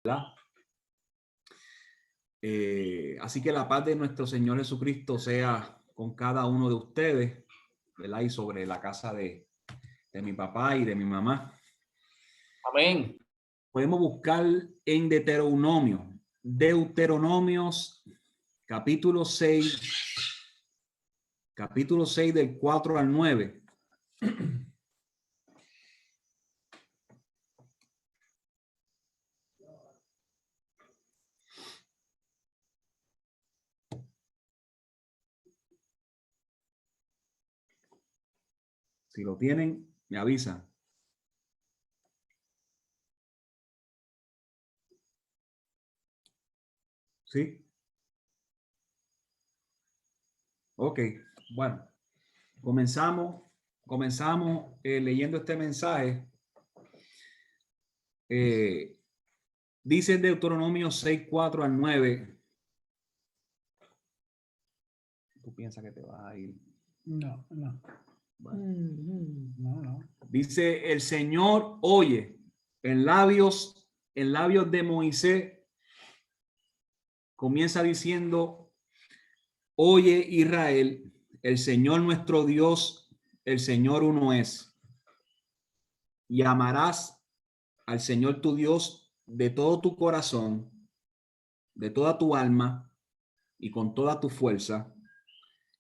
¿verdad? Así que la paz de nuestro Señor Jesucristo sea con cada uno de ustedes, ¿verdad? Y sobre la casa de mi papá y de mi mamá. Amén. Podemos buscar en Deuteronomios, capítulo 6 del 4 al 9. Si lo tienen, me avisan. ¿Sí? Ok, bueno, comenzamos leyendo este mensaje. Dice Deuteronomio 6, 4 al 9. ¿Tú piensas que te vas a ir? No. Bueno. No. Dice: el Señor oye en labios de Moisés. Comienza diciendo: oye Israel, el Señor nuestro Dios, el Señor uno es. Y amarás al Señor tu Dios de todo tu corazón, de toda tu alma y con toda tu fuerza.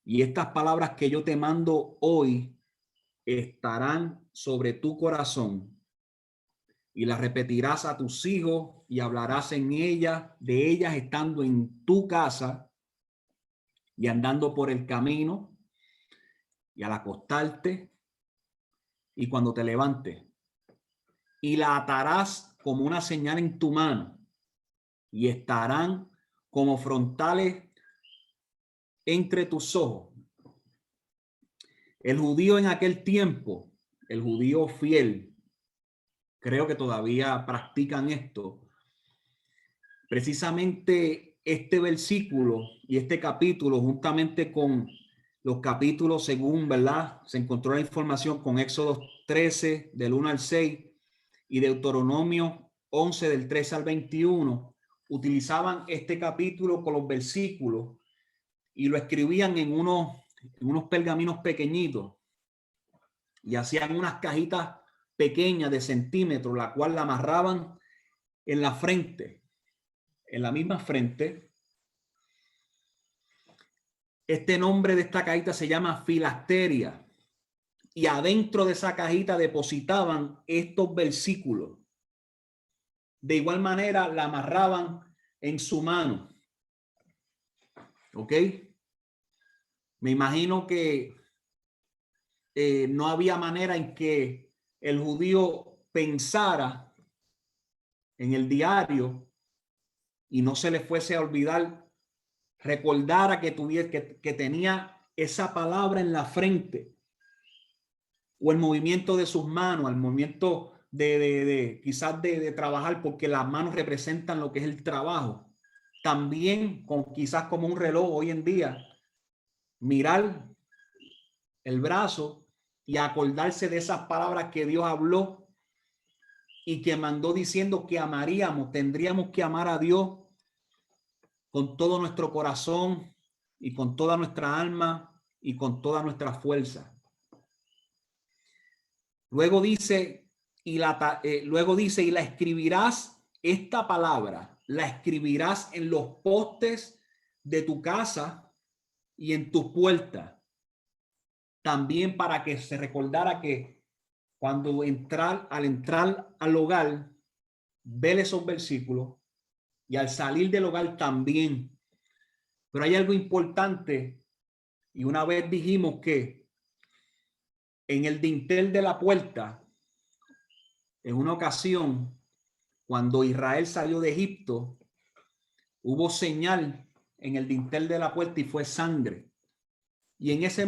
Y estas palabras que yo te mando hoy estarán sobre tu corazón, y las repetirás a tus hijos y hablarás de ellas estando en tu casa y andando por el camino y al acostarte y cuando te levantes, y la atarás como una señal en tu mano y estarán como frontales entre tus ojos. El judío en aquel tiempo, el judío fiel, creo que todavía practican esto. Precisamente este versículo y este capítulo, juntamente con los capítulos según, ¿verdad? Se encontró la información con Éxodo 13 del 1 al 6 y Deuteronomio 11 del 13 al 21, utilizaban este capítulo con los versículos y lo escribían en unos pergaminos pequeñitos y hacían unas cajitas pequeñas de centímetros, la cual la amarraban en la frente, en la misma frente. Este nombre de esta cajita se llama filasteria, y adentro de esa cajita depositaban estos versículos. De igual manera la amarraban en su mano. ¿Ok? Me imagino que no había manera en que el judío pensara en el diario y no se le fuese a olvidar, recordara que tenía esa palabra en la frente, o el movimiento de sus manos, el movimiento quizás de trabajar, porque las manos representan lo que es el trabajo. También quizás como un reloj hoy en día, mirar el brazo y acordarse de esas palabras que Dios habló y que mandó diciendo que tendríamos que amar a Dios con todo nuestro corazón y con toda nuestra alma y con toda nuestra fuerza. Luego dice, y la escribirás, esta palabra, la escribirás en los postes de tu casa y en tus puertas. También para que se recordara que al entrar al hogar, ver esos versículos, y al salir del hogar también. Pero hay algo importante, y una vez dijimos que en el dintel de la puerta, en una ocasión, cuando Israel salió de Egipto, hubo señal en el dintel de la puerta y fue sangre. Y en ese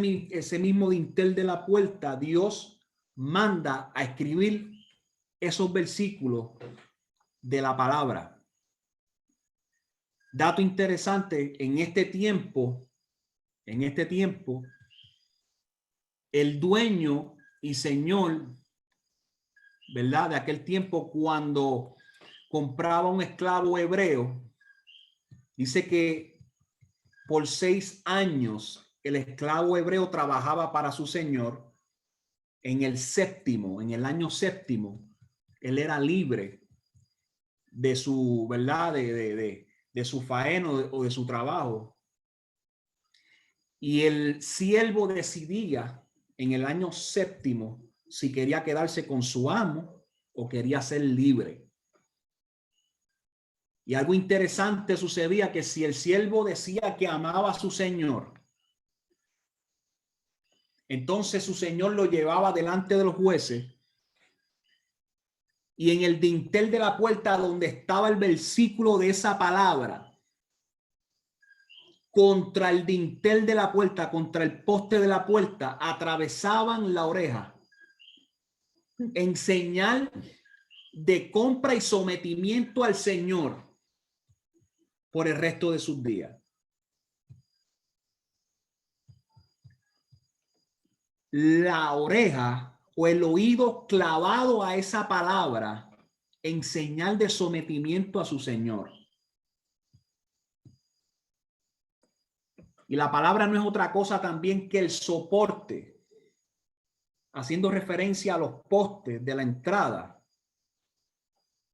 mismo dintel de la puerta, Dios manda a escribir esos versículos de la palabra. Dato interesante: en este tiempo, el dueño y señor, ¿verdad?, de aquel tiempo, cuando compraba un esclavo hebreo, dice que por 6 años el esclavo hebreo trabajaba para su señor. En el año séptimo, él era libre de su, ¿verdad? De su faena o de su trabajo. Y el siervo decidía en el año séptimo si quería quedarse con su amo o quería ser libre. Y algo interesante sucedía, que si el siervo decía que amaba a su señor, entonces su señor lo llevaba delante de los jueces, y en el dintel de la puerta donde estaba el versículo de esa palabra, contra el dintel de la puerta, contra el poste de la puerta, atravesaban la oreja en señal de compra y sometimiento al Señor por el resto de sus días. La oreja o el oído clavado a esa palabra en señal de sometimiento a su Señor. Y la palabra no es otra cosa también que el soporte, haciendo referencia a los postes de la entrada,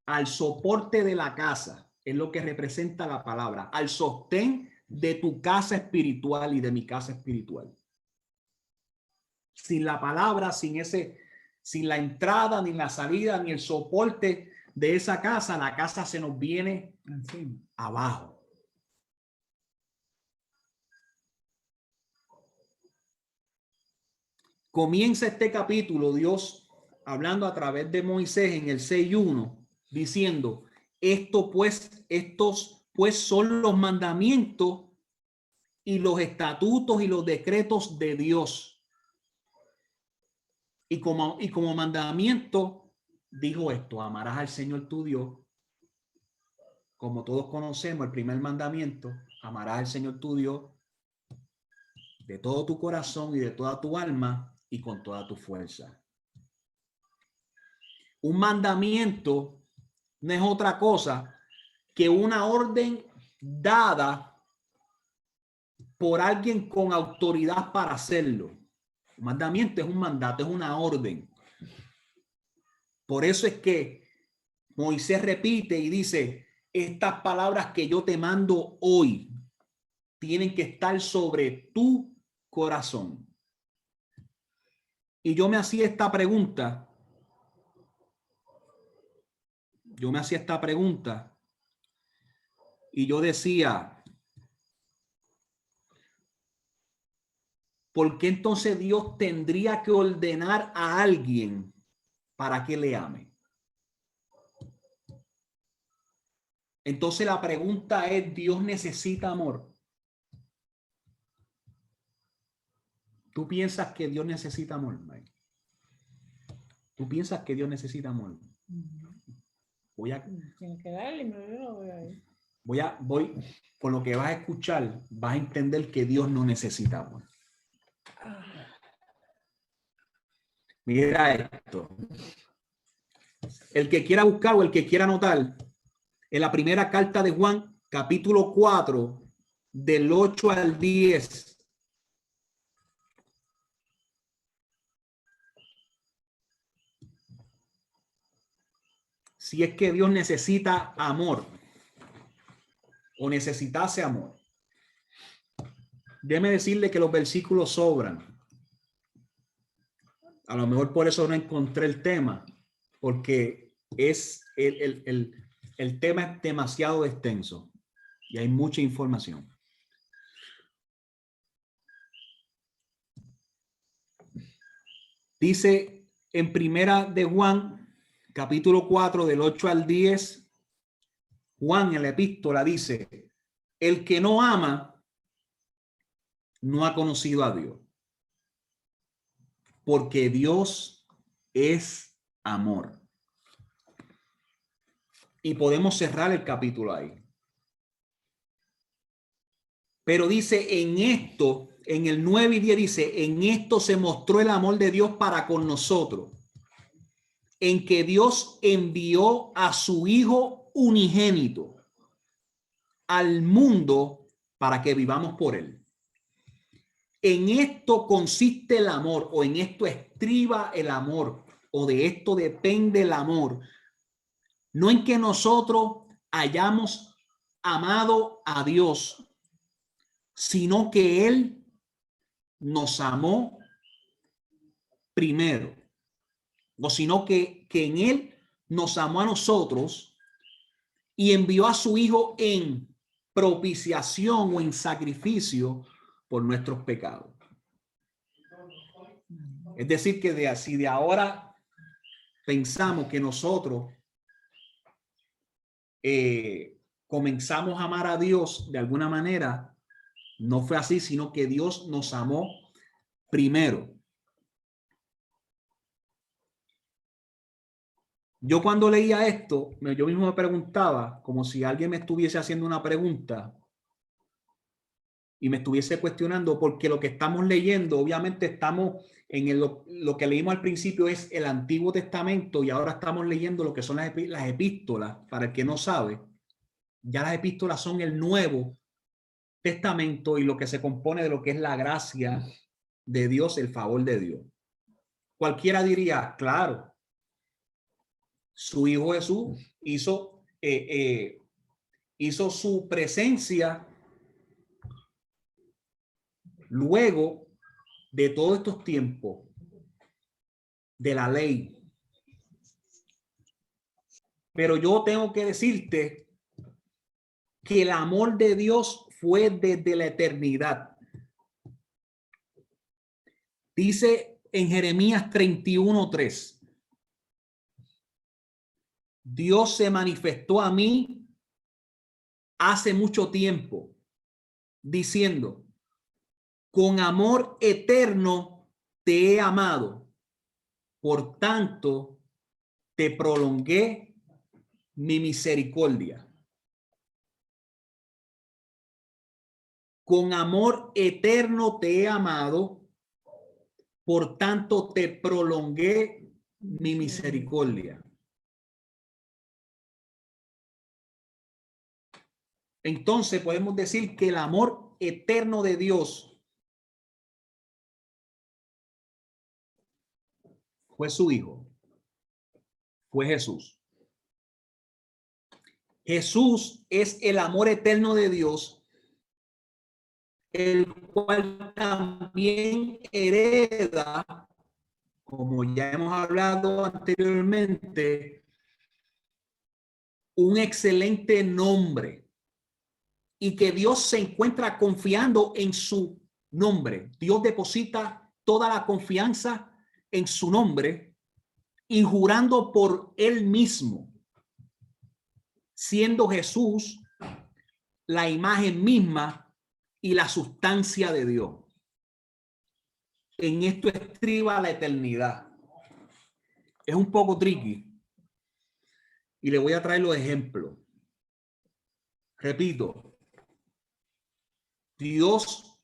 al soporte de la casa, es lo que representa la palabra, al sostén de tu casa espiritual y de mi casa espiritual. Sin la palabra, sin la entrada, ni la salida, ni el soporte de esa casa, la casa se nos viene encima, abajo. Comienza este capítulo Dios hablando a través de Moisés en el 6:1, diciendo: estos pues son los mandamientos y los estatutos y los decretos de Dios. Y como mandamiento dijo esto: amarás al Señor tu Dios. Como todos conocemos, el primer mandamiento: amarás al Señor tu Dios de todo tu corazón y de toda tu alma y con toda tu fuerza. Un mandamiento no es otra cosa que una orden dada por alguien con autoridad para hacerlo. Un mandamiento es un mandato, es una orden. Por eso es que Moisés repite y dice: estas palabras que yo te mando hoy tienen que estar sobre tu corazón. Y yo me hacía esta pregunta. Y yo decía: ¿por qué entonces Dios tendría que ordenar a alguien para que le ame? Entonces la pregunta es: ¿Dios necesita amor? ¿Tú piensas que Dios necesita amor, Mike? ¿Tú piensas que Dios necesita amor? Voy, con lo que vas a escuchar, vas a entender que Dios no necesita amor. Mira esto. El que quiera buscar o el que quiera anotar, en la primera carta de Juan, capítulo 4, del 8 al 10. Si es que Dios necesita amor o necesitase amor. Déjeme decirle que los versículos sobran. A lo mejor por eso no encontré el tema, porque es el tema es demasiado extenso y hay mucha información. Dice en primera de Juan, capítulo 4, del 8 al 10, Juan en la epístola dice: el que no ama no ha conocido a Dios, porque Dios es amor. Y podemos cerrar el capítulo ahí. Pero dice en esto, en el 9 y 10 dice: en esto se mostró el amor de Dios para con nosotros, en que Dios envió a su Hijo Hijo unigénito al mundo para que vivamos por él. En esto consiste el amor, o en esto estriba el amor, o de esto depende el amor. No en que nosotros hayamos amado a Dios, sino que él nos amó primero, o sino que en él nos amó a nosotros y envió a su Hijo en propiciación o en sacrificio por nuestros pecados. Es decir, que si de ahora pensamos que nosotros comenzamos a amar a Dios de alguna manera, no fue así, sino que Dios nos amó primero. Yo cuando leía esto, yo mismo me preguntaba, como si alguien me estuviese haciendo una pregunta y me estuviese cuestionando, porque lo que estamos leyendo, obviamente estamos en lo que leímos al principio es el Antiguo Testamento y ahora estamos leyendo lo que son las epístolas. Para el que no sabe, ya las epístolas son el Nuevo Testamento y lo que se compone de lo que es la gracia de Dios, el favor de Dios. Cualquiera diría, claro, su Hijo Jesús hizo su presencia luego de todos estos tiempos de la ley. Pero yo tengo que decirte que el amor de Dios fue desde la eternidad. Dice en Jeremías 31:3. Dios se manifestó a mí hace mucho tiempo, diciendo, con amor eterno te he amado, por tanto te prolongué mi misericordia. Con amor eterno te he amado, por tanto te prolongué mi misericordia. Entonces podemos decir que el amor eterno de Dios fue su Hijo, fue Jesús. Jesús es el amor eterno de Dios, el cual también hereda, como ya hemos hablado anteriormente, un excelente nombre. Y que Dios se encuentra confiando en su nombre. Dios deposita toda la confianza en su nombre y jurando por él mismo, siendo Jesús la imagen misma y la sustancia de Dios. En esto estriba la eternidad. Es un poco tricky y le voy a traer los ejemplos. Repito, Dios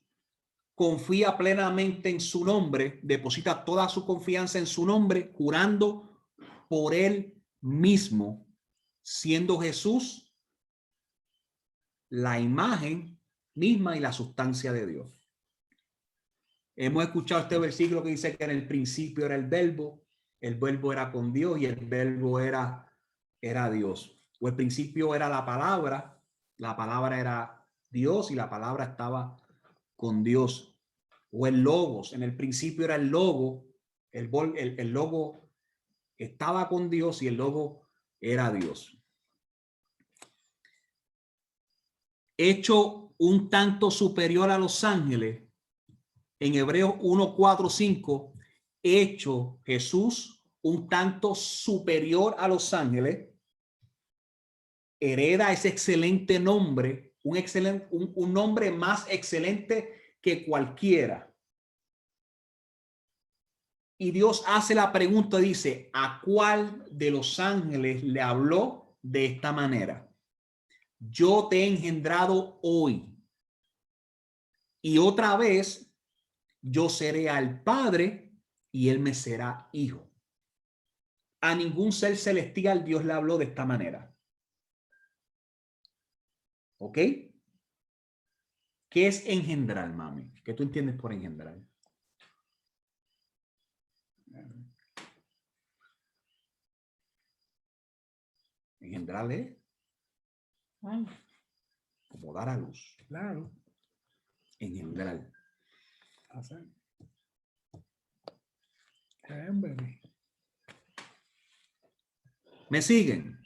confía plenamente en su nombre, deposita toda su confianza en su nombre, jurando por él mismo, siendo Jesús la imagen misma y la sustancia de Dios. Hemos escuchado este versículo que dice que en el principio era el verbo era con Dios y el verbo era Dios. O el principio era la palabra era Dios y la palabra estaba con Dios. O el logos, en el principio era el logo, el logo estaba con Dios y el logo era Dios. Hecho un tanto superior a los ángeles, en Hebreos 1:4-5, hecho Jesús un tanto superior a los ángeles, hereda ese excelente nombre, un nombre más excelente que cualquiera. Y Dios hace la pregunta, dice, ¿a cuál de los ángeles le habló de esta manera? Yo te he engendrado hoy. Y otra vez, yo seré al Padre y él me será hijo. A ningún ser celestial Dios le habló de esta manera. ¿Ok? ¿Qué es engendrar, mami? ¿Qué tú entiendes por engendrar? Engendrar es Ay, como dar a luz. claro. Engendrar. Hacer. Hombre. ¿Me siguen?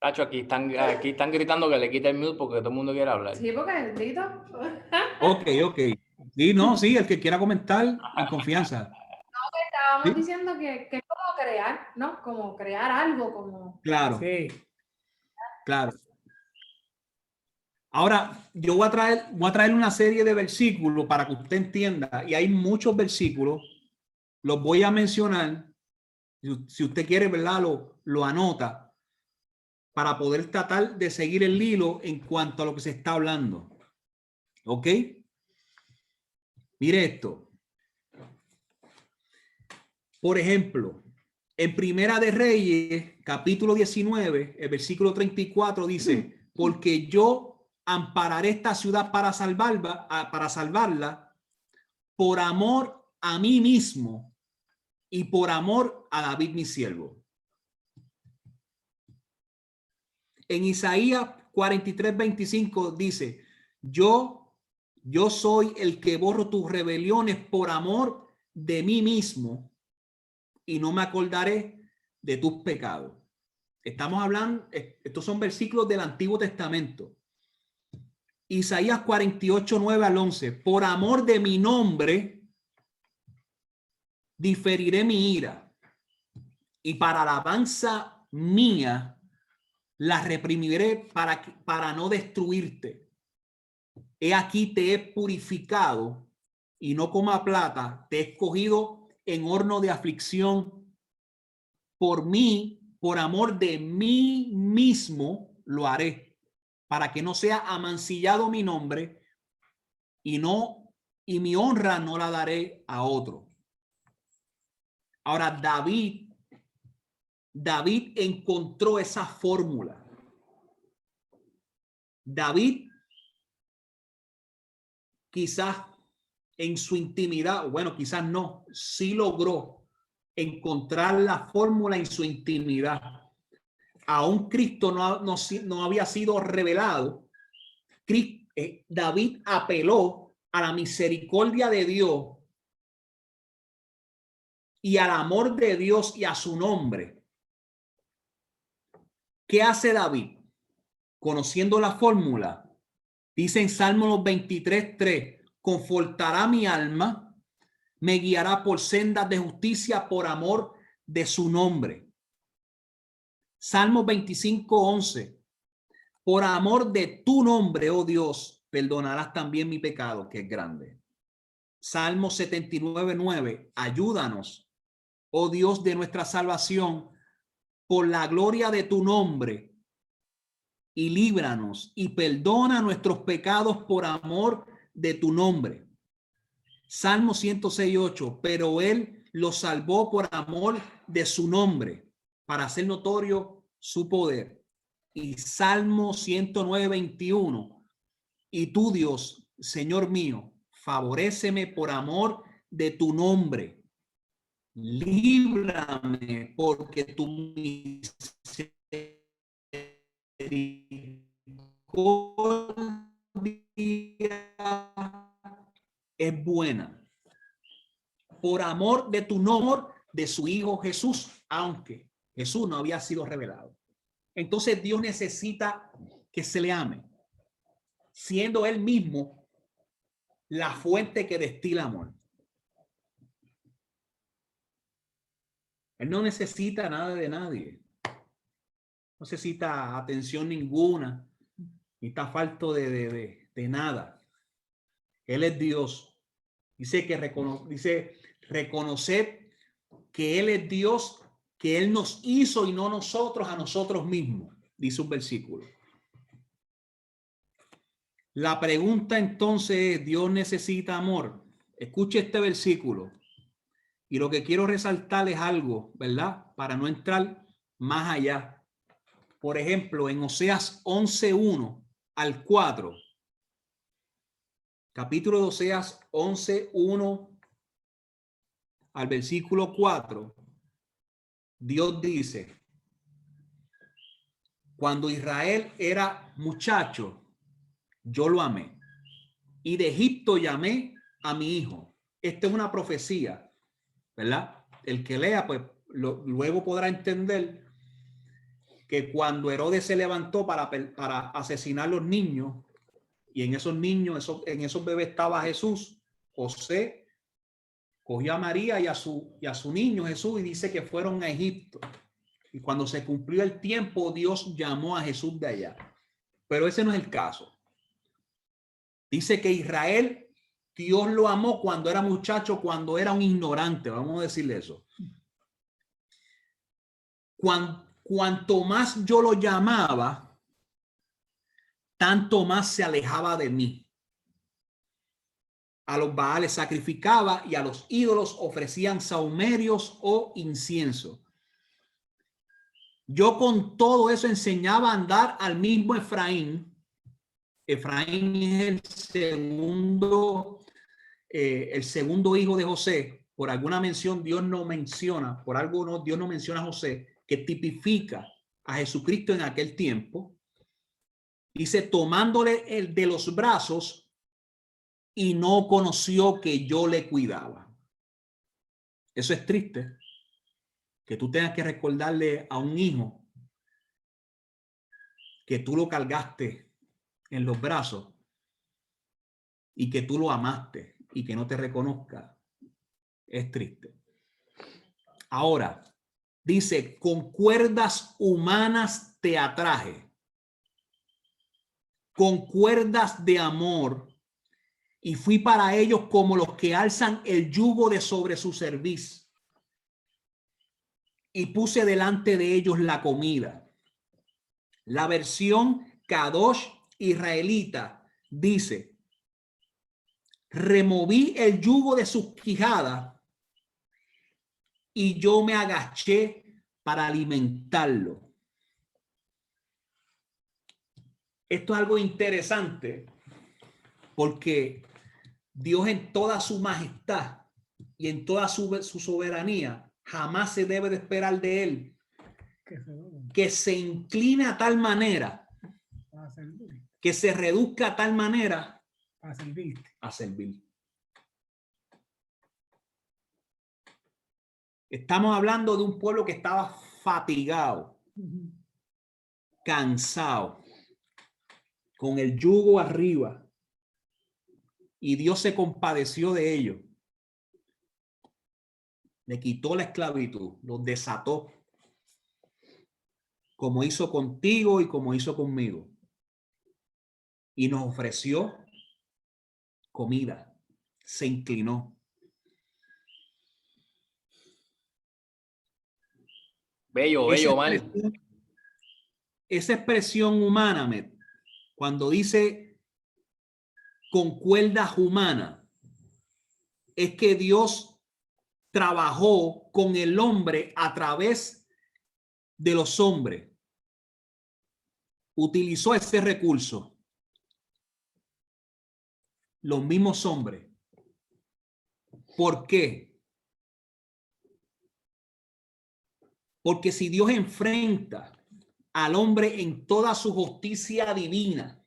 Tacho, aquí están gritando que le quite el mute porque todo el mundo quiere hablar. Sí, porque bendito. Ok. Sí, no, sí, el que quiera comentar en confianza. Estábamos Sí. diciendo que es como crear, ¿no? Como crear algo, como... Claro, Sí. claro. Ahora, yo voy a traer una serie de versículos para que usted entienda. Y hay muchos versículos. Los voy a mencionar. Si usted quiere, ¿verdad? Lo anota para poder tratar de seguir el hilo en cuanto a lo que se está hablando. ¿Ok? Mire esto. Por ejemplo, en Primera de Reyes, capítulo 19, el versículo 34 dice, porque yo ampararé esta ciudad para salvarla por amor a mí mismo y por amor a David mi siervo. En Isaías 43:25 dice, yo soy el que borro tus rebeliones por amor de mí mismo y no me acordaré de tus pecados. Estamos hablando, estos son versículos del Antiguo Testamento. Isaías 48:9-11. Por amor de mi nombre, diferiré mi ira y para alabanza mía, la reprimiré para no destruirte. He aquí te he purificado y no como a plata, te he escogido en horno de aflicción. Por mí, por amor de mí mismo, lo haré, para que no sea amancillado mi nombre y mi honra no la daré a otro. Ahora, David encontró esa fórmula. David quizás en su intimidad, bueno, quizás no, sí logró encontrar la fórmula en su intimidad. Aún Cristo no había sido revelado. David apeló a la misericordia de Dios y al amor de Dios y a su nombre. ¿Qué hace David? Conociendo la fórmula, dice en Salmos 23:3, confortará mi alma, me guiará por sendas de justicia por amor de su nombre. Salmos 25:11, por amor de tu nombre, oh Dios, perdonarás también mi pecado, que es grande. Salmo 79:9, ayúdanos, oh Dios de nuestra salvación, por la gloria de tu nombre, y líbranos y perdona nuestros pecados por amor de tu nombre. Salmo 106:8, pero él los salvó por amor de su nombre, para hacer notorio su poder. Y Salmo 109:21, y tú, Dios, Señor mío, favoréceme por amor de tu nombre. Líbrame porque tu misericordia es buena. Por amor de tu nombre, de su Hijo Jesús, aunque Jesús no había sido revelado. Entonces Dios necesita que se le ame, siendo él mismo la fuente que destila amor. Él no necesita nada de nadie. No necesita atención ninguna. Ni está falto de nada. Él es Dios. Dice reconocer que Él es Dios, que Él nos hizo y no nosotros a nosotros mismos. Dice un versículo. La pregunta entonces es, ¿Dios necesita amor? Escuche este versículo. Y lo que quiero resaltar es algo, ¿verdad? Para no entrar más allá. por ejemplo, en Oseas 11:1 al 4, capítulo de Oseas 11:1 al versículo 4, Dios dice: cuando Israel era muchacho, yo lo amé, y de Egipto llamé a mi hijo. Esta es una profecía, ¿verdad? El que lea, pues luego podrá entender que cuando Herodes se levantó para asesinar a los niños, y en esos niños, en esos bebés estaba Jesús, José cogió a María y a su niño Jesús y dice que fueron a Egipto. Y cuando se cumplió el tiempo, Dios llamó a Jesús de allá. Pero ese no es el caso. Dice que Israel, Dios lo amó cuando era muchacho, cuando era un ignorante, vamos a decirle eso. Cuanto más yo lo llamaba, tanto más se alejaba de mí. A los Baales sacrificaba y a los ídolos ofrecían sahumerios o incienso. Yo con todo eso enseñaba a andar al mismo Efraín. Efraín es el segundo hijo de José. Por alguna mención Dios no menciona, por algo no, Dios no menciona a José, que tipifica a Jesucristo en aquel tiempo. Dice, tomándole el de los brazos, y no conoció que yo le cuidaba. Eso es triste, que tú tengas que recordarle a un hijo que tú lo cargaste en los brazos y que tú lo amaste y que no te reconozca. Es triste. Ahora, dice, con cuerdas humanas te atraje, con cuerdas de amor, y fui para ellos como los que alzan el yugo de sobre su cerviz, y puse delante de ellos la comida. La versión Kadosh israelita dice, removí el yugo de sus quijadas y yo me agaché para alimentarlo. Esto es algo interesante porque Dios en toda su majestad y en toda su soberanía jamás se debe de esperar de él que se incline a tal manera, que se reduzca a tal manera a servir. Estamos hablando de un pueblo que estaba fatigado, cansado, con el yugo arriba, y Dios se compadeció de ellos. Le quitó la esclavitud, los desató, como hizo contigo y como hizo conmigo. Y nos ofreció comida, se inclinó. Bello, bello, man. Esa expresión humana, cuando dice con cuerdas humanas, es que Dios trabajó con el hombre a través de los hombres. Utilizó ese recurso. Los mismos hombres. ¿Por qué? Porque si Dios enfrenta al hombre en toda su justicia divina,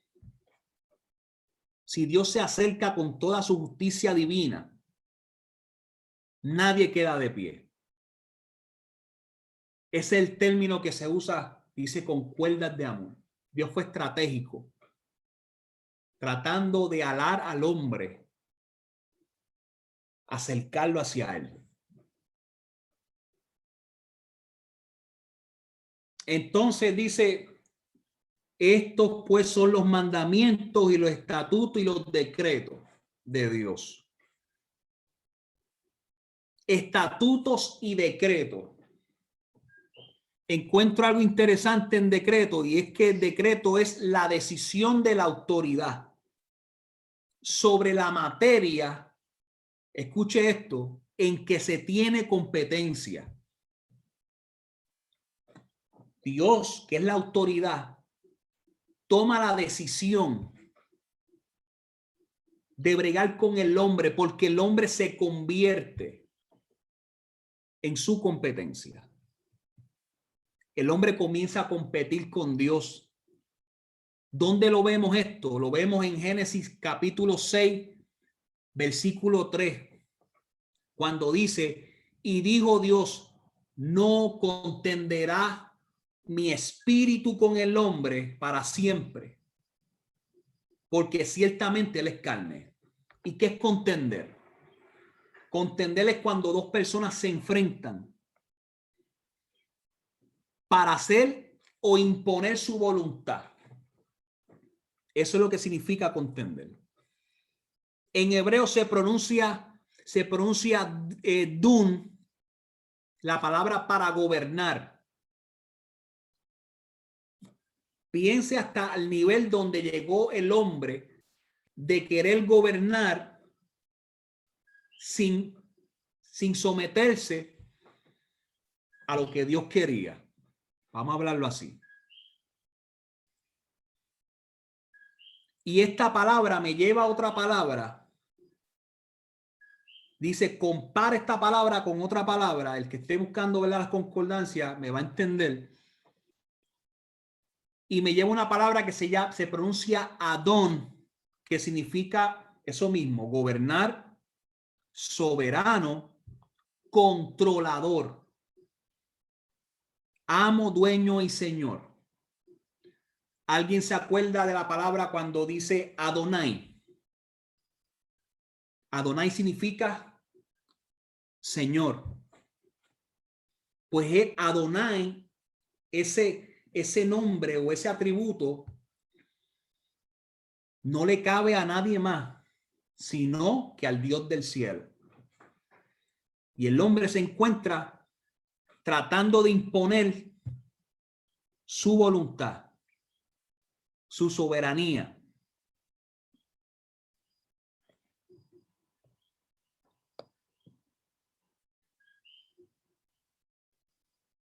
si Dios se acerca con toda su justicia divina, nadie queda de pie. Ese es el término que se usa, dice, con cuerdas de amor. Dios fue estratégico, tratando de alar al hombre, acercarlo hacia él. Entonces dice, estos pues son los mandamientos y los estatutos y los decretos de Dios. Estatutos y decretos. Encuentro algo interesante en decreto, y es que el decreto es la decisión de la autoridad sobre la materia, escuche esto, en que se tiene competencia. Dios, que es la autoridad, toma la decisión de bregar con el hombre porque el hombre se convierte en su competencia. El hombre comienza a competir con Dios. ¿Dónde lo vemos esto? Lo vemos en Génesis capítulo 6, versículo 3, cuando dice, y dijo Dios, no contenderá mi espíritu con el hombre para siempre, porque ciertamente él es carne. ¿Y qué es contender? Contender es cuando dos personas se enfrentan para hacer o imponer su voluntad. Eso es lo que significa contender. En hebreo se pronuncia dun, la palabra para gobernar. Piense hasta el nivel donde llegó el hombre de querer gobernar sin someterse a lo que Dios quería. Vamos a hablarlo así. Y esta palabra me lleva a otra palabra. Dice, compara esta palabra con otra palabra. El que esté buscando ver las concordancias me va a entender. Y me lleva una palabra que se pronuncia Adón, que significa eso mismo, gobernar, soberano, controlador, amo, dueño y señor. ¿Alguien se acuerda de la palabra cuando dice Adonai? Adonai significa Señor. Pues es Adonai, ese nombre o ese atributo no le cabe a nadie más, sino que al Dios del cielo. Y el hombre se encuentra tratando de imponer su voluntad, su soberanía.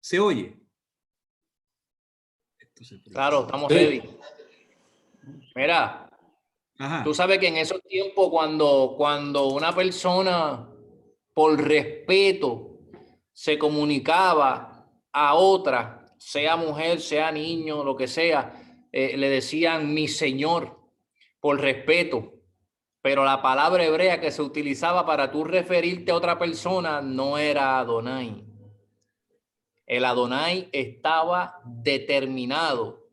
¿Se oye? Claro, estamos Sí. ready. Mira, Ajá. tú sabes que en esos tiempos cuando una persona por respeto se comunicaba a otra, sea mujer, sea niño, lo que sea, le decían mi señor por respeto. Pero la palabra hebrea que se utilizaba para tú referirte a otra persona no era Adonai. El Adonai estaba determinado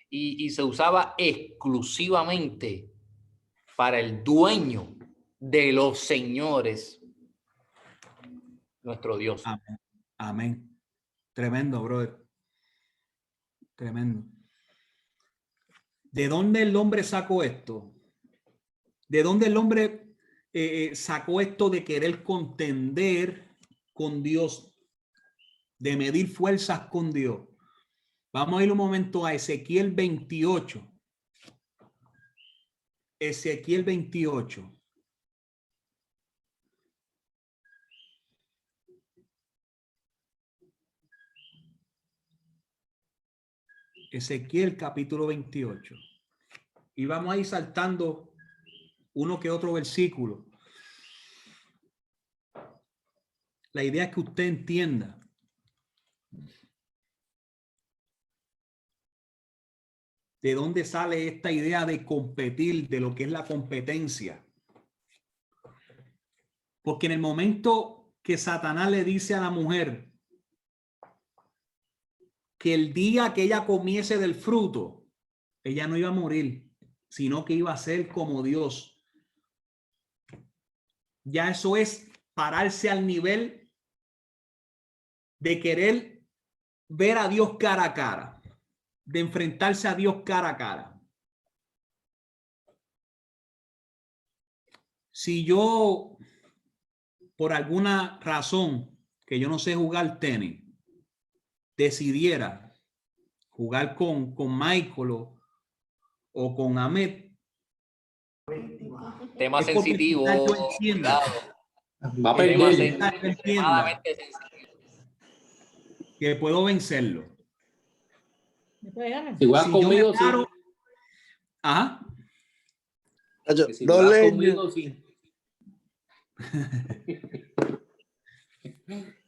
y se usaba exclusivamente para el dueño de los señores, nuestro Dios. Amén. Amén. Tremendo, brother. Tremendo. ¿De dónde el hombre sacó esto? ¿De dónde el hombre sacó esto de querer contender con Dios, de medir fuerzas con Dios? Vamos a ir un momento a Ezequiel 28. Ezequiel 28. Ezequiel capítulo 28. Y vamos a ir saltando uno que otro versículo. La idea es que usted entienda de dónde sale esta idea de competir, de lo que es la competencia. Porque en el momento que Satanás le dice a la mujer que el día que ella comiese del fruto, ella no iba a morir, sino que iba a ser como Dios. Ya eso es pararse al nivel de querer ver a Dios cara a cara, de enfrentarse a Dios cara a cara. Si yo, por alguna razón que yo no sé jugar tenis, decidiera jugar con Michael o con Ahmed, Tema es porque sensitivo, yo entienda, Va a tema perder. sensible, entienda extremadamente sensible. que puedo vencerlo. Espérame. Si vas Si yo conmigo, me sí. paro- Ajá. Que si Dos vas leños. conmigo, sí.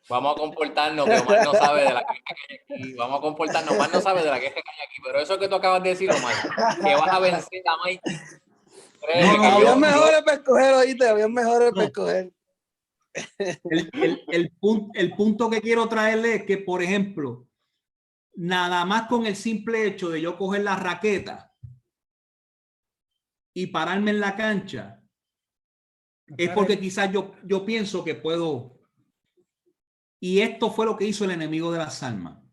Vamos a comportarnos, que Omar no sabe de la queja que hay aquí. Vamos a comportarnos. Omar no sabe de la queja que hay aquí, pero eso que tú acabas de decir, Omar, que vas a vencer a Mikey. Créeme No, que Había yo- mejores para escoger, oíste, había mejores para No. escoger. El punto que quiero traerle es que, por ejemplo, nada más con el simple hecho de yo coger la raqueta y pararme en la cancha, es porque quizás yo pienso que puedo. Y esto fue lo que hizo el enemigo de las almas.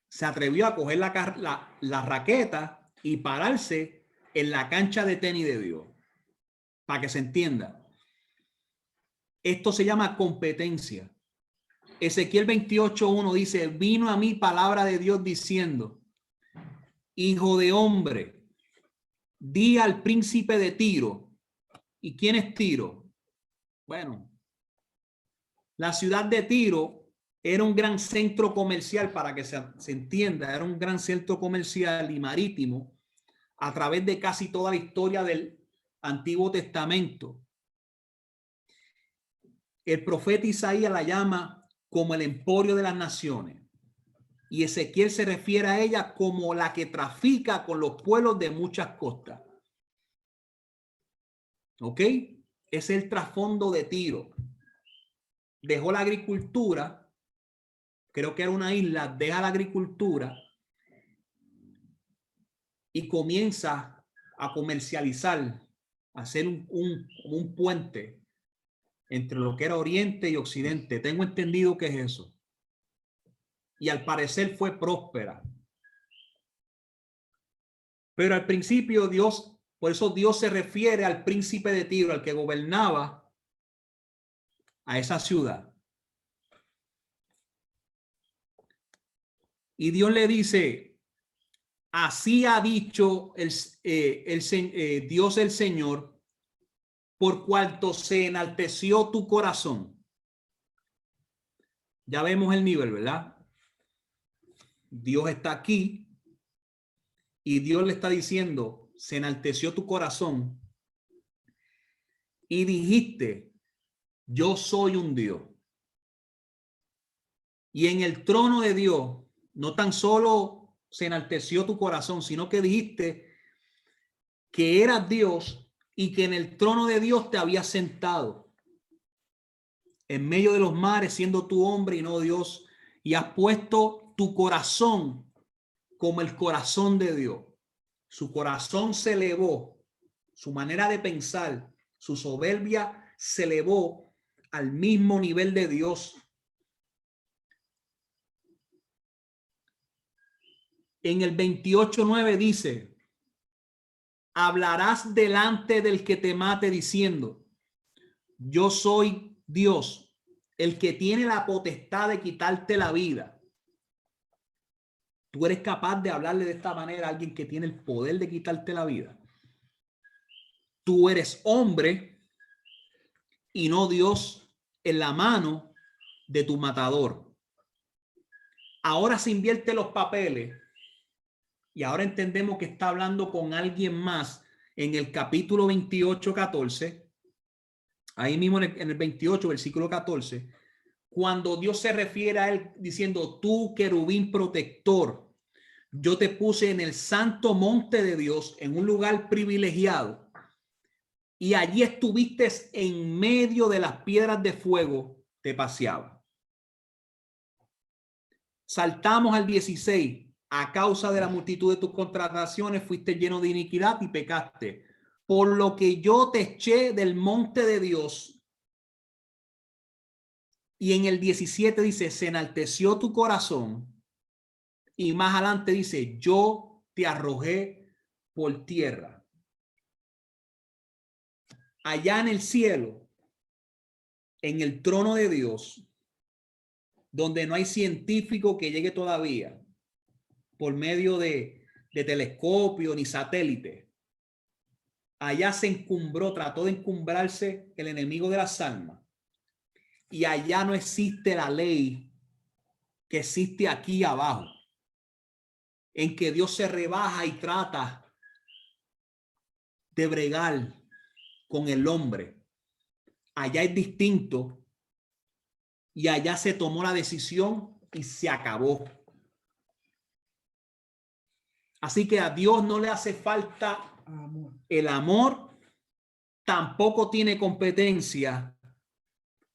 Se atrevió a coger la raqueta y pararse en la cancha de tenis de Dios. Para que se entienda. Esto se llama competencia. Ezequiel 28:1 dice, vino a mí palabra de Dios diciendo, hijo de hombre, di al príncipe de Tiro. ¿Y quién es Tiro? Bueno, la ciudad de Tiro era un gran centro comercial, para que se entienda, era un gran centro comercial y marítimo a través de casi toda la historia del Antiguo Testamento. El profeta Isaías la llama como el emporio de las naciones. Y Ezequiel se refiere a ella como la que trafica con los pueblos de muchas costas. ¿Ok? Es el trasfondo de Tiro. Dejó la agricultura, creo que era una isla, deja la agricultura y comienza a comercializar, a hacer un puente entre lo que era Oriente y Occidente. Tengo entendido que es eso. Y al parecer fue próspera. Pero al principio Dios, por eso Dios se refiere al príncipe de Tiro, al que gobernaba a esa ciudad. Y Dios le dice, así ha dicho Dios el Señor, por cuanto se enalteció tu corazón. Ya vemos el nivel, ¿verdad? Dios está aquí y Dios le está diciendo, se enalteció tu corazón y dijiste, yo soy un Dios. Y en el trono de Dios, no tan solo se enalteció tu corazón, sino que dijiste que eras Dios y que en el trono de Dios te habías sentado en medio de los mares, siendo tu hombre y no Dios, y has puesto tu corazón como el corazón de Dios. Su corazón se elevó, su manera de pensar, su soberbia se elevó al mismo nivel de Dios. En el 28:9 dice, hablarás delante del que te mate diciendo, yo soy Dios, el que tiene la potestad de quitarte la vida. ¿Tú eres capaz de hablarle de esta manera a alguien que tiene el poder de quitarte la vida? Tú eres hombre y no Dios en la mano de tu matador. Ahora se invierte los papeles y ahora entendemos que está hablando con alguien más en el capítulo 28:14. Ahí mismo en el 28, versículo 14, cuando Dios se refiere a él diciendo, tú querubín protector, yo te puse en el santo monte de Dios, en un lugar privilegiado, y allí estuviste en medio de las piedras de fuego, te paseaba. Saltamos al 16, a causa de la multitud de tus contrataciones fuiste lleno de iniquidad y pecaste, por lo que yo te eché del monte de Dios. Y en el 17 dice, se enalteció tu corazón. Y más adelante dice, yo te arrojé por tierra. Allá en el cielo, en el trono de Dios, donde no hay científico que llegue todavía por medio de telescopio ni satélite. Allá se encumbró, trató de encumbrarse el enemigo de las almas. Y allá no existe la ley que existe aquí abajo, en que Dios se rebaja y trata de bregar con el hombre. Allá es distinto y allá se tomó la decisión y se acabó. Así que a Dios no le hace falta Amor. el amor, tampoco tiene competencia,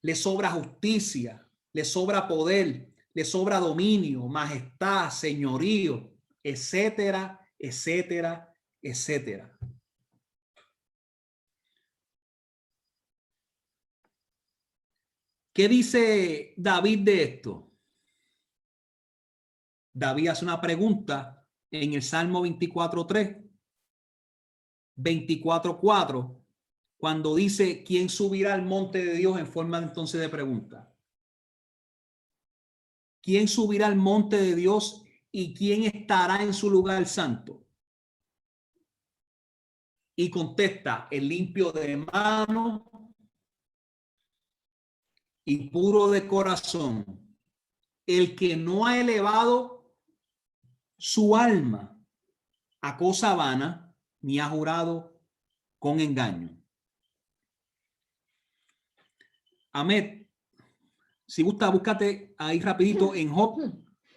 le sobra justicia, le sobra poder, le sobra dominio, majestad, señorío, etcétera, etcétera, etcétera. ¿Qué dice David de esto? David hace una pregunta en el Salmo 24:3, 24:4, cuando dice: ¿quién subirá al monte de Dios? En forma entonces de pregunta. ¿Quién subirá al monte de Dios y quién estará en su lugar santo? Y contesta: el limpio de mano y puro de corazón, el que no ha elevado su alma a cosa vana, ni ha jurado con engaño. Ahmed, si gusta, búscate ahí rapidito en Job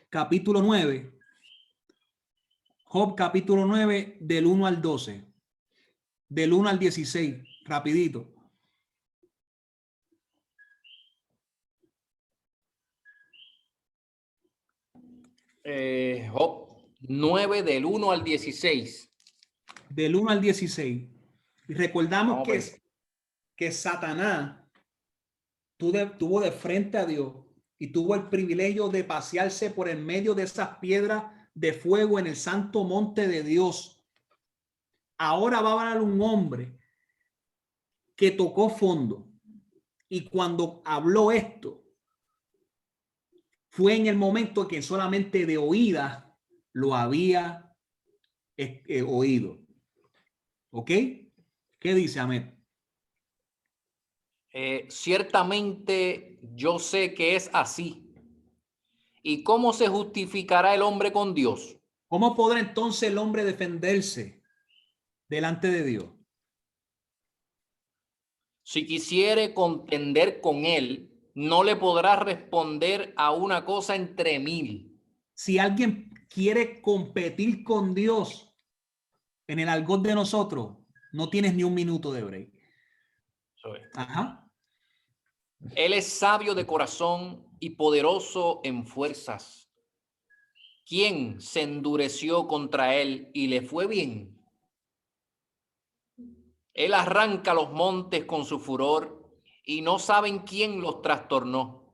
capítulo 9. Job capítulo 9 del 1 al 12. Del 1 al 16, rapidito. Job 9 del 1 al 16. Del 1 al 16. Y recordamos Vamos a ver. que Satanás tuvo de frente a Dios y tuvo el privilegio de pasearse por el medio de esas piedras de fuego en el santo monte de Dios. Ahora va a haber un hombre que tocó fondo, y cuando habló esto fue en el momento en que solamente de oídas lo había oído. ¿Ok? ¿Qué dice Ahmed? Ciertamente yo sé que es así. ¿Y cómo se justificará el hombre con Dios? ¿Cómo podrá entonces el hombre defenderse delante de Dios? Si quisiere contender con él, no le podrá responder a una cosa entre mil. Si alguien quiere competir con Dios en el argot de nosotros, no tienes ni un minuto de break. Ajá. Él es sabio de corazón y poderoso en fuerzas. ¿Quién se endureció contra él y le fue bien? Él arranca los montes con su furor y no saben quién los trastornó.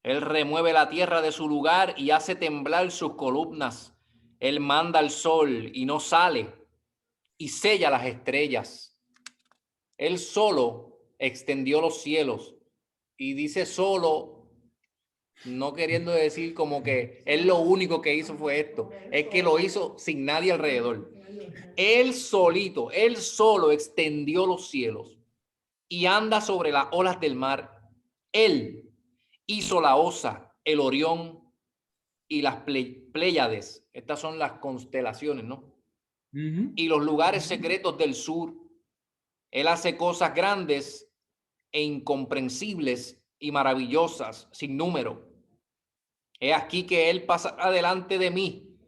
Él remueve la tierra de su lugar y hace temblar sus columnas. Él manda al sol y no sale y sella las estrellas. Él solo extendió los cielos, y dice solo, no queriendo decir como que él lo único que hizo fue esto, es que lo hizo sin nadie alrededor. Él solito, él solo extendió los cielos y anda sobre las olas del mar. Él hizo la Osa, el Orión y las Pléyades. Estas son las constelaciones, ¿no? Y los lugares secretos del sur. Él hace cosas grandes e incomprensibles y maravillosas sin número. He aquí que él pasará delante de mí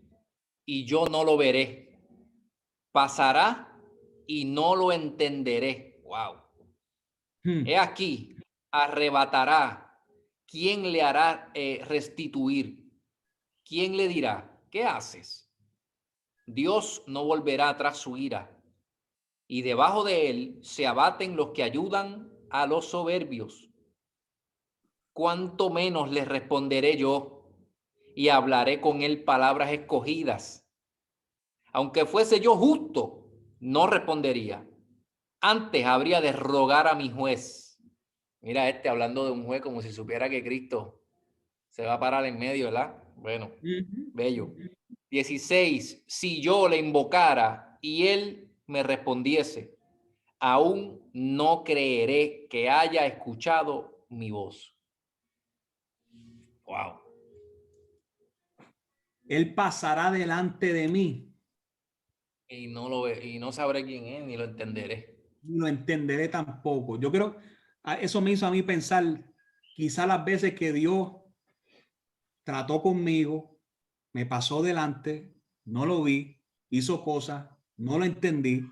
y yo no lo veré. Pasará y no lo entenderé. Wow. He aquí, arrebatará. ¿Quién le hará restituir? ¿Quién le dirá, qué haces? Dios no volverá atrás su ira, y debajo de él se abaten los que ayudan a los soberbios. ¿Cuánto menos les responderé yo y hablaré con él palabras escogidas? Aunque fuese yo justo, no respondería. Antes habría de rogar a mi juez. Mira, hablando de un juez como si supiera que Cristo se va a parar en medio, ¿verdad? Bueno, bello. 16. Si yo le invocara y él me respondiese, aún no creeré que haya escuchado mi voz. Wow. Él pasará delante de mí y no lo ve, y no sabré quién es, ni lo entenderé. y lo entenderé tampoco. Yo creo, eso me hizo a mí pensar, quizá las veces que Dios trató conmigo, me pasó delante, no lo vi, hizo cosas, no lo entendí.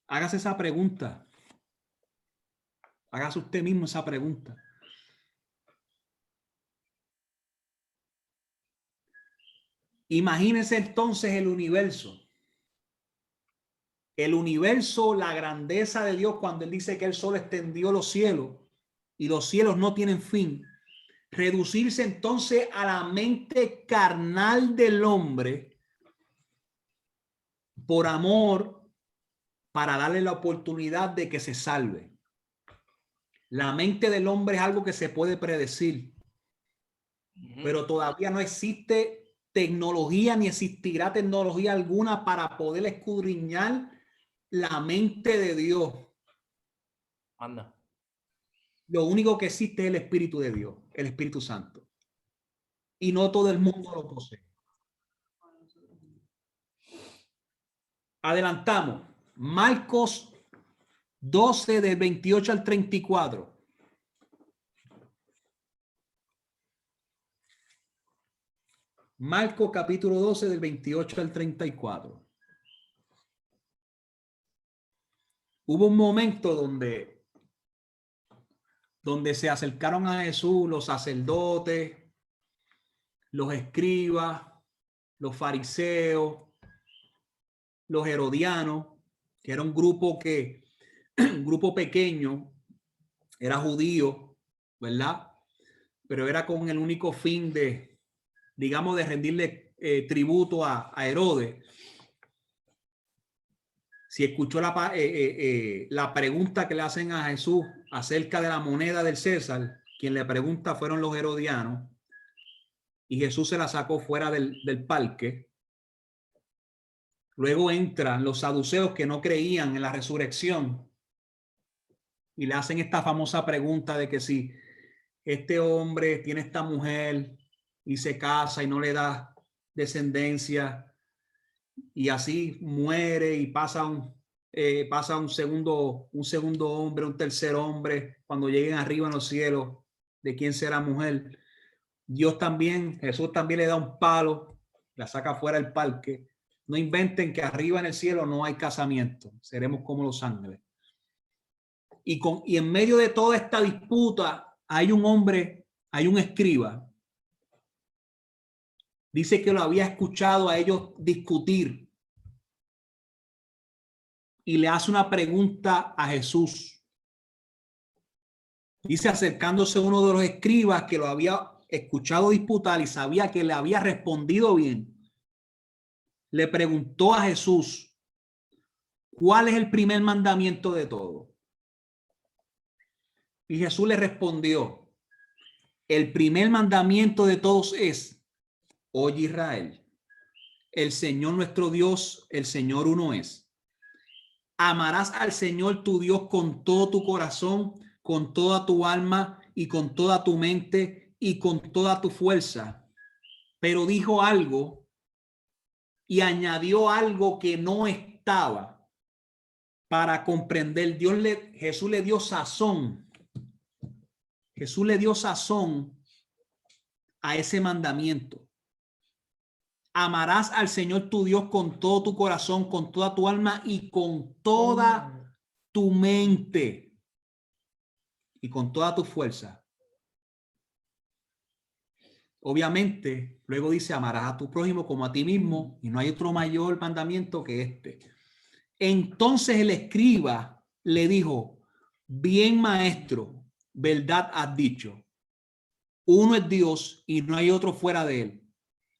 Hágase esa pregunta. Hágase usted mismo esa pregunta. Imagínese entonces el universo. El universo, la grandeza de Dios cuando Él dice que Él solo extendió los cielos y los cielos no tienen fin. Reducirse entonces a la mente carnal del hombre por amor para darle la oportunidad de que se salve. La mente del hombre es algo que se puede predecir, pero todavía no existe tecnología ni existirá tecnología alguna para poder escudriñar la mente de Dios. Anda. Lo único que existe es el Espíritu de Dios, el Espíritu Santo. Y no todo el mundo lo posee. Adelantamos. Marcos 12 del 28 al 34. Marcos capítulo 12 del 28 al 34. Hubo un momento donde se acercaron a Jesús los sacerdotes, los escribas, los fariseos, los herodianos, que era un grupo un grupo pequeño, era judío, ¿verdad? Pero era con el único fin de, digamos, de rendirle tributo a Herodes. Si escuchó la pregunta que le hacen a Jesús acerca de la moneda del César, quien le pregunta fueron los herodianos, y Jesús se la sacó fuera del parque. Luego entran los saduceos que no creían en la resurrección y le hacen esta famosa pregunta de que si este hombre tiene esta mujer y se casa y no le da descendencia y así muere y pasa un segundo hombre, un tercer hombre, cuando lleguen arriba en los cielos, ¿de quién será mujer? Jesús también le da un palo, la saca fuera del parque. No inventen que arriba en el cielo no hay casamiento, seremos como los ángeles. Y en medio de toda esta disputa hay un hombre, hay un escriba. Dice que lo había escuchado a ellos discutir y le hace una pregunta a Jesús. Dice, acercándose uno de los escribas que lo había escuchado disputar y sabía que le había respondido bien, le preguntó a Jesús, ¿cuál es el primer mandamiento de todo? Y Jesús le respondió, el primer mandamiento de todos es, oye Israel, el Señor nuestro Dios, el Señor uno es. Amarás al Señor tu Dios con todo tu corazón, con toda tu alma y con toda tu mente y con toda tu fuerza. Pero dijo algo y añadió algo que no estaba para comprender. Jesús le dio sazón. Jesús le dio sazón a ese mandamiento. Amarás al Señor tu Dios con todo tu corazón, con toda tu alma y con toda tu mente y con toda tu fuerza. Obviamente, luego dice, amarás a tu prójimo como a ti mismo, y no hay otro mayor mandamiento que este. Entonces el escriba le dijo, bien maestro, verdad has dicho. Uno es Dios y no hay otro fuera de él.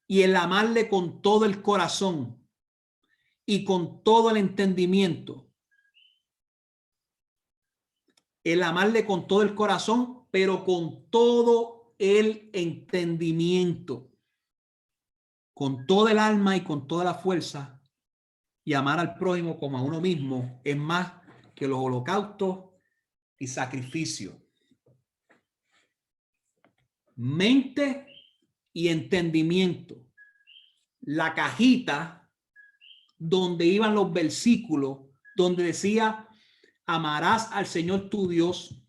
Y el amarle con todo el corazón y con todo el entendimiento. El amarle con todo el corazón, pero con todo el entendimiento. Con toda el alma y con toda la fuerza. Y amar al prójimo como a uno mismo es más que los holocaustos y sacrificios. Mente y entendimiento. La cajita donde iban los versículos, donde decía, amarás al Señor tu Dios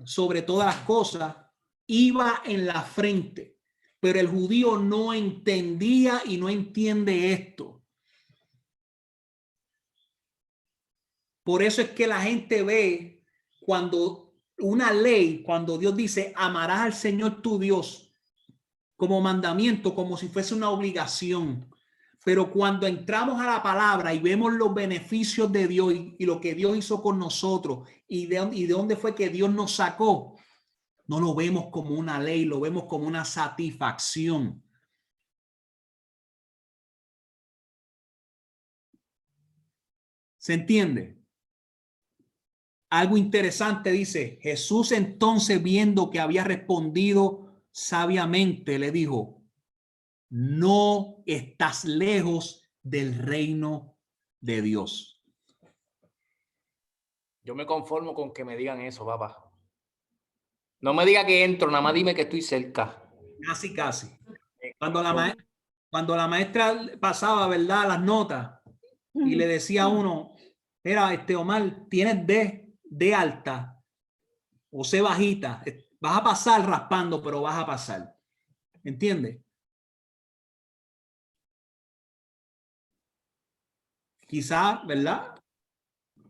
sobre todas las cosas, iba en la frente. Pero el judío no entendía y no entiende esto. Por eso es que la gente ve cuando una ley, cuando Dios dice, amarás al Señor tu Dios como mandamiento, como si fuese una obligación. Pero cuando entramos a la palabra y vemos los beneficios de Dios y lo que Dios hizo con nosotros y de dónde fue que Dios nos sacó, no lo vemos como una ley, lo vemos como una satisfacción. ¿Se entiende? Algo interesante dice, Jesús entonces viendo que había respondido sabiamente, le dijo, no estás lejos del reino de Dios. Yo me conformo con que me digan eso, papá. No me diga que entro, nada más dime que estoy cerca. Casi, casi. Cuando la maestra pasaba, ¿verdad?, las notas y le decía a uno, mira, Omar, tienes D alta o C bajita, vas a pasar raspando, pero vas a pasar. ¿Entiendes? Quizás, ¿verdad?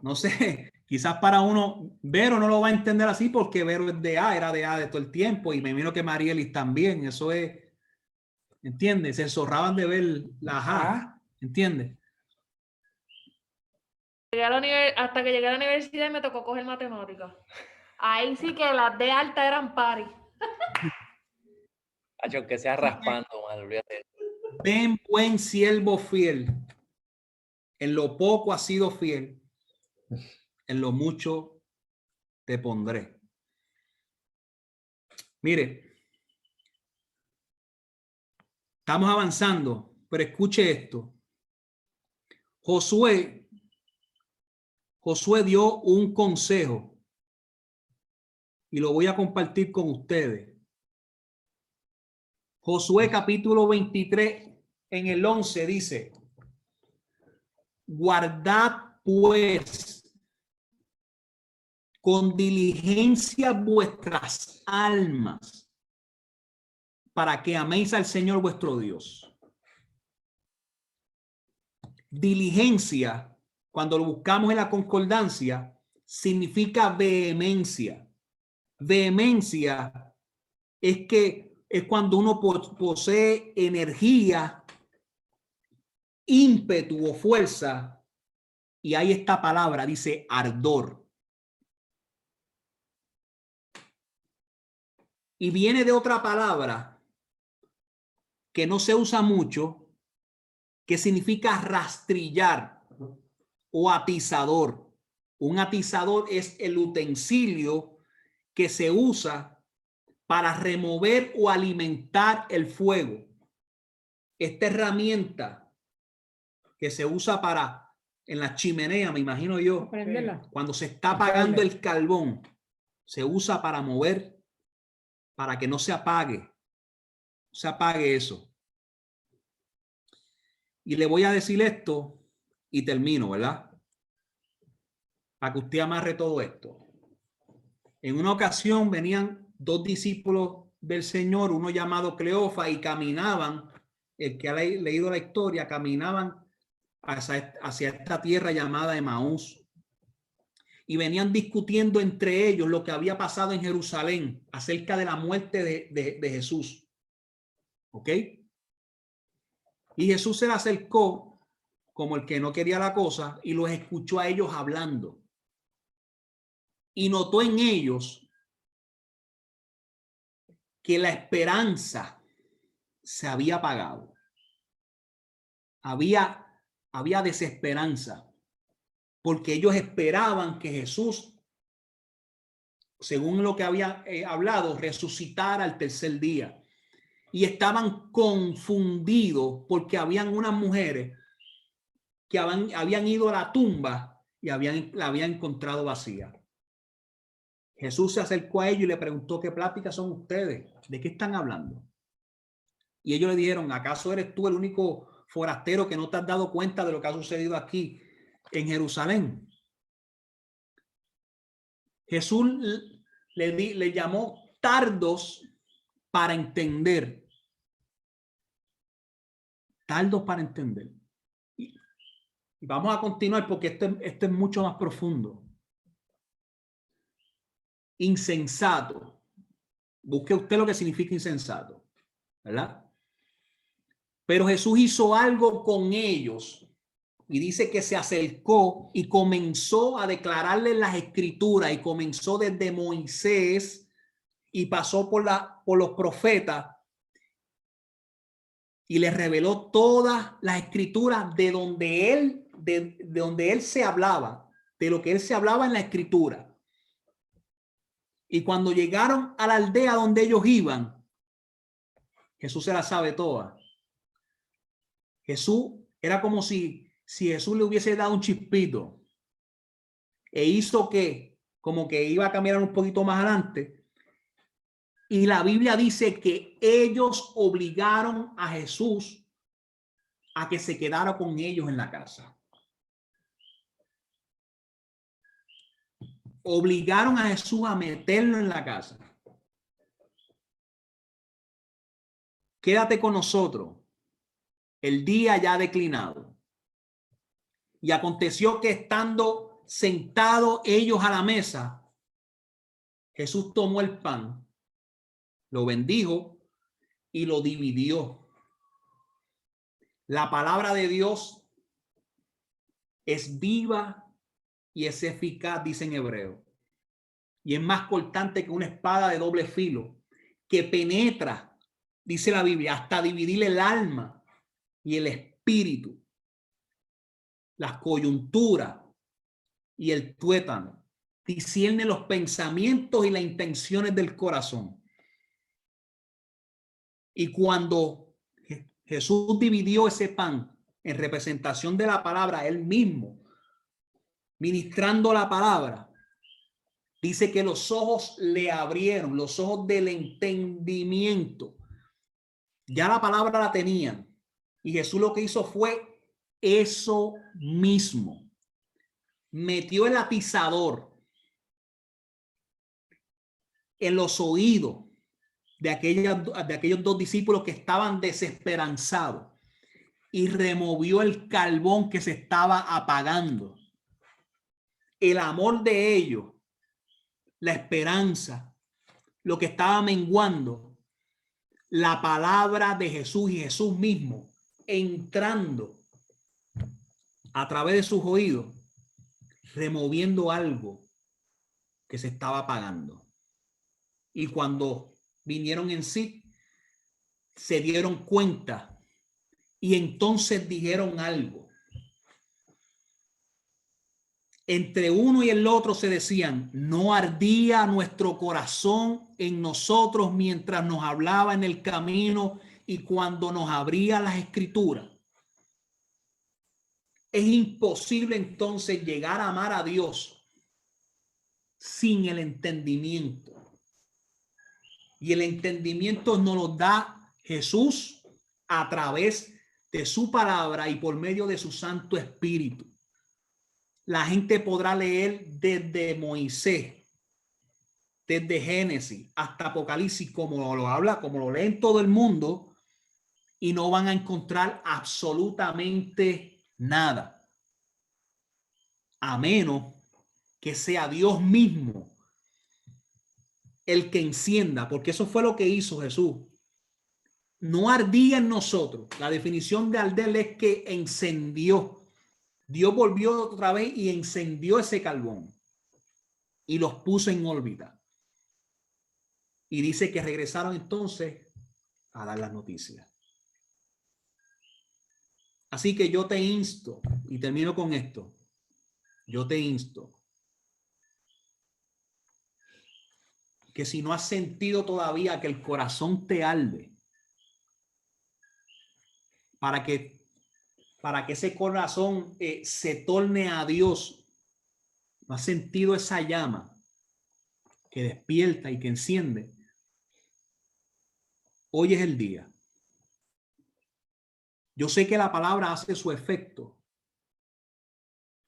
No sé, quizás para uno, Vero no lo va a entender así porque Vero es de A, era de A de todo el tiempo y me imagino que Marielis también, eso es, ¿entiendes? Se zorraban de ver la A, ¿entiendes? Hasta que llegué a la universidad me tocó coger matemáticas. Ahí sí que las de alta eran pari. Hacho, que sea raspando, madre, olvídate. Ven, buen siervo fiel. En lo poco has sido fiel, en lo mucho te pondré. Mire, estamos avanzando, pero escuche esto. Josué dio un consejo y lo voy a compartir con ustedes. Josué capítulo 23 en el 11 dice, guardad pues con diligencia vuestras almas para que améis al Señor vuestro Dios. Diligencia, cuando lo buscamos en la concordancia, significa vehemencia. Vehemencia es cuando uno posee energía, ímpetu o fuerza, y hay esta palabra, dice ardor. Y viene de otra palabra que no se usa mucho, que significa rastrillar o atizador. Un atizador es el utensilio que se usa para remover o alimentar el fuego. Esta herramienta que se usa en la chimenea, me imagino yo, cuando se está apagando el carbón, se usa para mover, para que no se apague eso. Y le voy a decir esto y termino, ¿verdad? Para que usted amarre todo esto. En una ocasión venían dos discípulos del Señor, uno llamado Cleofa, y caminaban, el que ha leído la historia, caminaban hacia esta tierra llamada Emaús. Y venían discutiendo entre ellos lo que había pasado en Jerusalén acerca de la muerte de Jesús. ¿Ok? Y Jesús se le acercó como el que no quería la cosa y los escuchó a ellos hablando. Y notó en ellos que la esperanza se había apagado. Había desesperanza, porque ellos esperaban que Jesús, según lo que había hablado, resucitara al tercer día. Y estaban confundidos porque habían unas mujeres que habían ido a la tumba y la habían encontrado vacía. Jesús se acercó a ellos y le preguntó, ¿qué pláticas son ustedes? ¿De qué están hablando? Y ellos le dijeron, ¿acaso eres tú el único forastero que no te has dado cuenta de lo que ha sucedido aquí en Jerusalén? Jesús le llamó tardos para entender. Tardos para entender. Y vamos a continuar porque esto es mucho más profundo. Insensato. Busque usted lo que significa insensato, ¿verdad? Pero Jesús hizo algo con ellos y dice que se acercó y comenzó a declararles las escrituras y comenzó desde Moisés y pasó por los profetas y les reveló todas las escrituras de donde él se hablaba, de lo que él se hablaba en la escritura. Y cuando llegaron a la aldea donde ellos iban, Jesús se la sabe toda. Jesús era como si Jesús le hubiese dado un chispito e hizo que como que iba a caminar un poquito más adelante. Y la Biblia dice que ellos obligaron a Jesús a que se quedara con ellos en la casa. Obligaron a Jesús a meterlo en la casa. Quédate con nosotros. El día ya ha declinado. Y aconteció que estando sentados ellos a la mesa, Jesús tomó el pan, lo bendijo y lo dividió. La palabra de Dios es viva y es eficaz, dice en hebreo. Y es más cortante que una espada de doble filo, que penetra, dice la Biblia, hasta dividir el alma y el espíritu, las coyunturas y el tuétano. Discierne los pensamientos y las intenciones del corazón. Y cuando Jesús dividió ese pan en representación de la palabra, él mismo, ministrando la palabra, dice que los ojos le abrieron, los ojos del entendimiento. Ya la palabra la tenían. Y Jesús lo que hizo fue eso mismo. Metió el atizador en los oídos de aquellos dos discípulos que estaban desesperanzados y removió el carbón que se estaba apagando. El amor de ellos, la esperanza, lo que estaba menguando, la palabra de Jesús y Jesús mismo entrando a través de sus oídos, removiendo algo que se estaba apagando. Y cuando vinieron en sí, se dieron cuenta y entonces dijeron algo. Entre uno y el otro se decían, ¿no ardía nuestro corazón en nosotros mientras nos hablaba en el camino y cuando nos abría las escrituras? Es imposible entonces llegar a amar a Dios sin el entendimiento. Y el entendimiento nos lo da Jesús a través de su palabra y por medio de su Santo Espíritu. La gente podrá leer desde Moisés, desde Génesis hasta Apocalipsis, como lo habla, como lo leen todo el mundo, y no van a encontrar absolutamente nada, a menos que sea Dios mismo el que encienda, porque eso fue lo que hizo Jesús. No ardía en nosotros. La definición de arder es que encendió. Dios volvió otra vez y encendió ese carbón y los puso en órbita. Y dice que regresaron entonces a dar las noticias. Así que yo te insto, y termino con esto, yo te insto que si no has sentido todavía que el corazón te arde, para que ese corazón se torne a Dios, no has sentido esa llama que despierta y que enciende, hoy es el día. Yo sé que la palabra hace su efecto,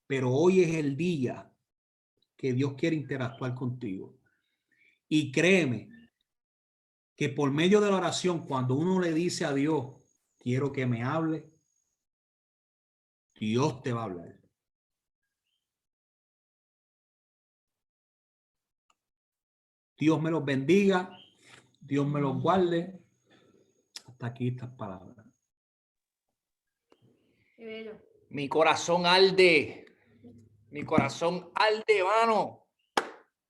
pero hoy es el día que Dios quiere interactuar contigo. Y créeme que por medio de la oración, cuando uno le dice a Dios, quiero que me hable, Dios te va a hablar. Dios me los bendiga, Dios me los guarde. Hasta aquí estas palabras. Qué bello. Mi corazón arde. Mi corazón arde, mano.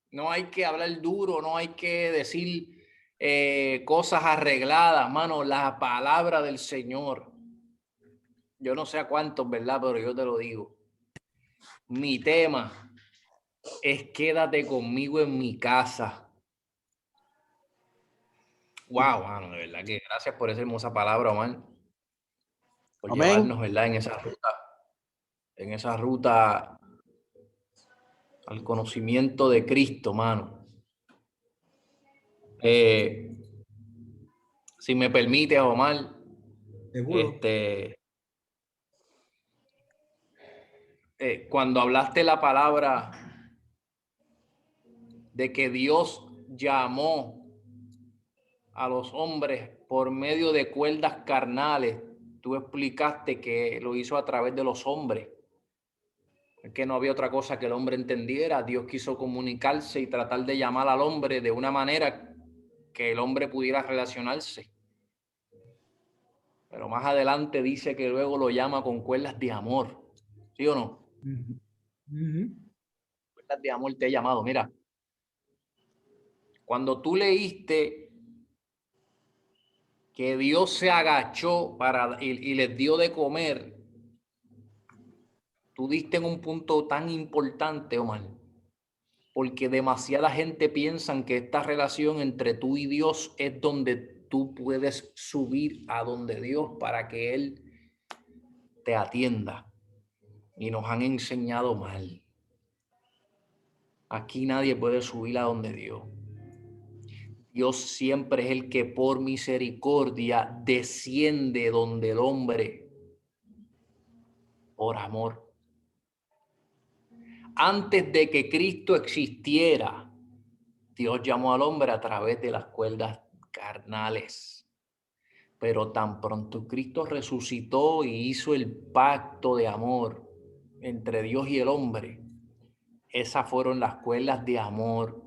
No hay que hablar duro, no hay que decir cosas arregladas, mano. La palabra del Señor. Yo no sé a cuántos, ¿verdad? Pero yo te lo digo. Mi tema es quédate conmigo en mi casa. Wow, mano, de verdad que gracias por esa hermosa palabra, Omar. Por Amén. llevarnos, ¿verdad? En esa ruta al conocimiento de Cristo, mano. Si me permite, Omar, Seguro. cuando hablaste la palabra de que Dios llamó a los hombres por medio de cuerdas carnales, tú explicaste que lo hizo a través de los hombres, que no había otra cosa que el hombre entendiera. Dios quiso comunicarse y tratar de llamar al hombre de una manera que el hombre pudiera relacionarse. Pero más adelante dice que luego lo llama con cuerdas de amor. ¿Sí o no? Cuerdas de amor te he llamado. Mira, cuando tú leíste que Dios se agachó y les dio de comer, tú diste en un punto tan importante, Omar, porque demasiada gente piensa que esta relación entre tú y Dios es donde tú puedes subir a donde Dios para que Él te atienda. Y nos han enseñado mal. Aquí nadie puede subir a donde Dios. Dios siempre es el que por misericordia desciende donde el hombre por amor. Antes de que Cristo existiera, Dios llamó al hombre a través de las cuerdas carnales. Pero tan pronto Cristo resucitó y hizo el pacto de amor entre Dios y el hombre, esas fueron las cuerdas de amor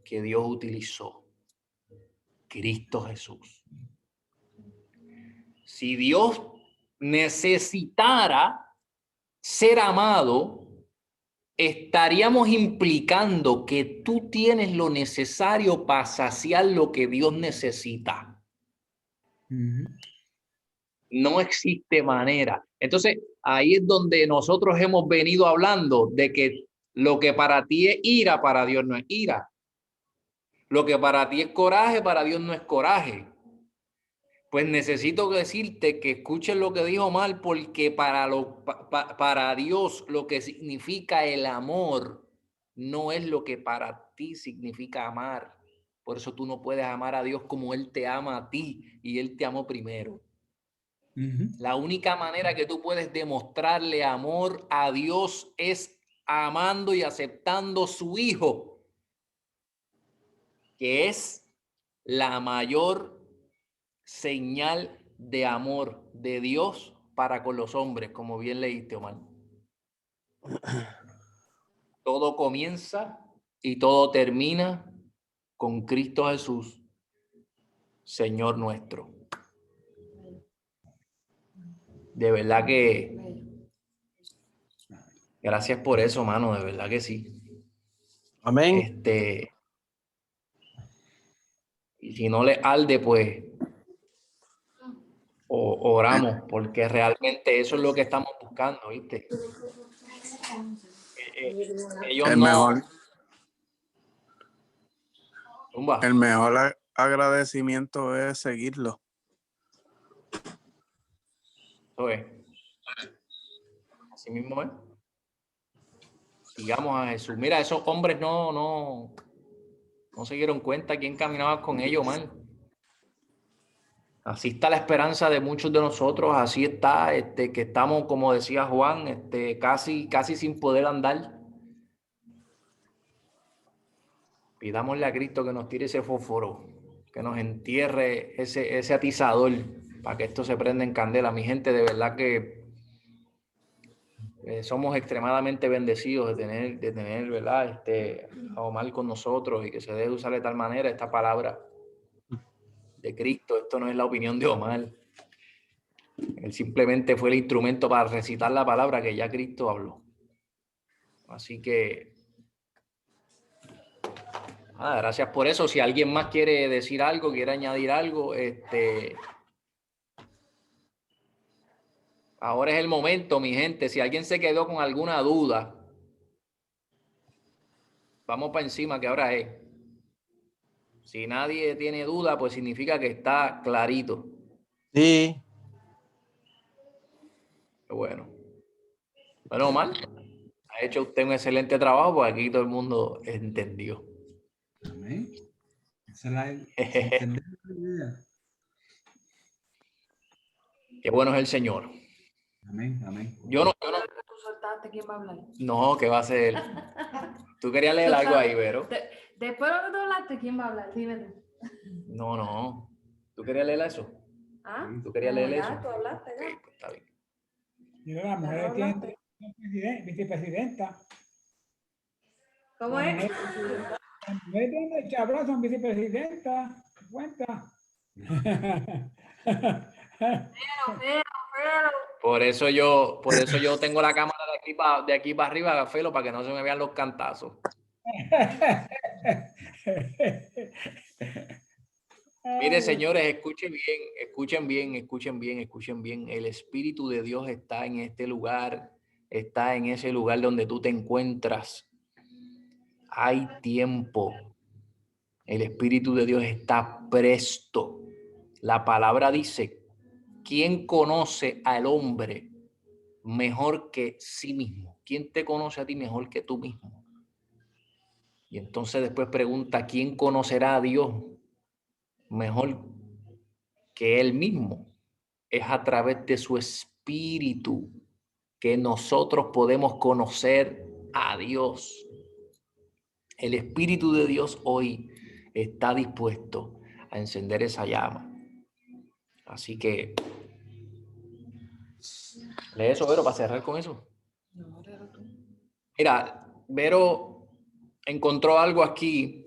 que Dios utilizó. Cristo Jesús. Si Dios necesitara ser amado, estaríamos implicando que tú tienes lo necesario para saciar lo que Dios necesita. No existe manera. Entonces, ahí es donde nosotros hemos venido hablando de que lo que para ti es ira, para Dios no es ira. Lo que para ti es coraje, para Dios no es coraje. Pues necesito decirte que escuches lo que dijo Omar, porque para Dios lo que significa el amor no es lo que para ti significa amar. Por eso tú no puedes amar a Dios como Él te ama a ti y Él te amó primero. La única manera que tú puedes demostrarle amor a Dios es amando y aceptando su Hijo, que es la mayor señal de amor de Dios para con los hombres, como bien leíste, Omar. Todo comienza y todo termina con Cristo Jesús, Señor nuestro. De verdad que gracias por eso, mano, de verdad que sí. Amén. Y si no le arde, pues oramos, porque realmente eso es lo que estamos buscando, ¿viste? Ellos El no... mejor agradecimiento es seguirlo. Eso es. Así mismo es. Sigamos a Jesús. Mira, esos hombres no se dieron cuenta quién caminaba con ellos, man. Así está la esperanza de muchos de nosotros, así está, que estamos, como decía Juan, casi sin poder andar. Pidámosle a Cristo que nos tire ese fósforo, que nos entierre ese atizador para que esto se prenda en candela. Mi gente, de verdad que somos extremadamente bendecidos de tener, ¿verdad? A Omar con nosotros y que se debe usar de tal manera esta palabra de Cristo. Esto no es la opinión de Omar. Él simplemente fue el instrumento para recitar la palabra que ya Cristo habló. Así que gracias por eso. Si alguien más quiere decir algo, quiere añadir algo, ahora es el momento, mi gente. Si alguien se quedó con alguna duda, vamos para encima, que ahora es. Si nadie tiene duda, pues significa que está clarito. Sí. Bueno, Omar, ha hecho usted un excelente trabajo, porque aquí todo el mundo entendió. Amén. Esa es entender la idea. Qué bueno es el Señor. Amén, amén. Yo no. Tú soltaste, ¿quién va a hablar? No, ¿qué va a ser? Tú querías leer algo ahí, Vero. Después de lo que tú hablaste, ¿quién va a hablar? Dime tú. No. ¿Tú querías leer eso? ¿Ah? ¿Tú querías leer Ya, eso? tú hablaste, ya. Ok, pues está bien. Mira, las mujeres tienen vicepresidenta. ¿Cómo Las es? mujeres tienen el Chabra, son vicepresidenta. Cuenta. Pero. Por eso yo tengo la cámara de aquí para arriba, Gafelo, para que no se me vean los cantazos. Mire, señores, escuchen bien. El Espíritu de Dios está en este lugar, está en ese lugar donde tú te encuentras. Hay tiempo. El Espíritu de Dios está presto. La palabra dice, ¿quién conoce al hombre mejor que sí mismo? ¿Quién te conoce a ti mejor que tú mismo? Y entonces después pregunta, ¿quién conocerá a Dios mejor que él mismo? Es a través de su Espíritu que nosotros podemos conocer a Dios. El Espíritu de Dios hoy está dispuesto a encender esa llama. Así que lee eso, Vero, para cerrar con eso. No, pero tú. Mira, Vero encontró algo aquí.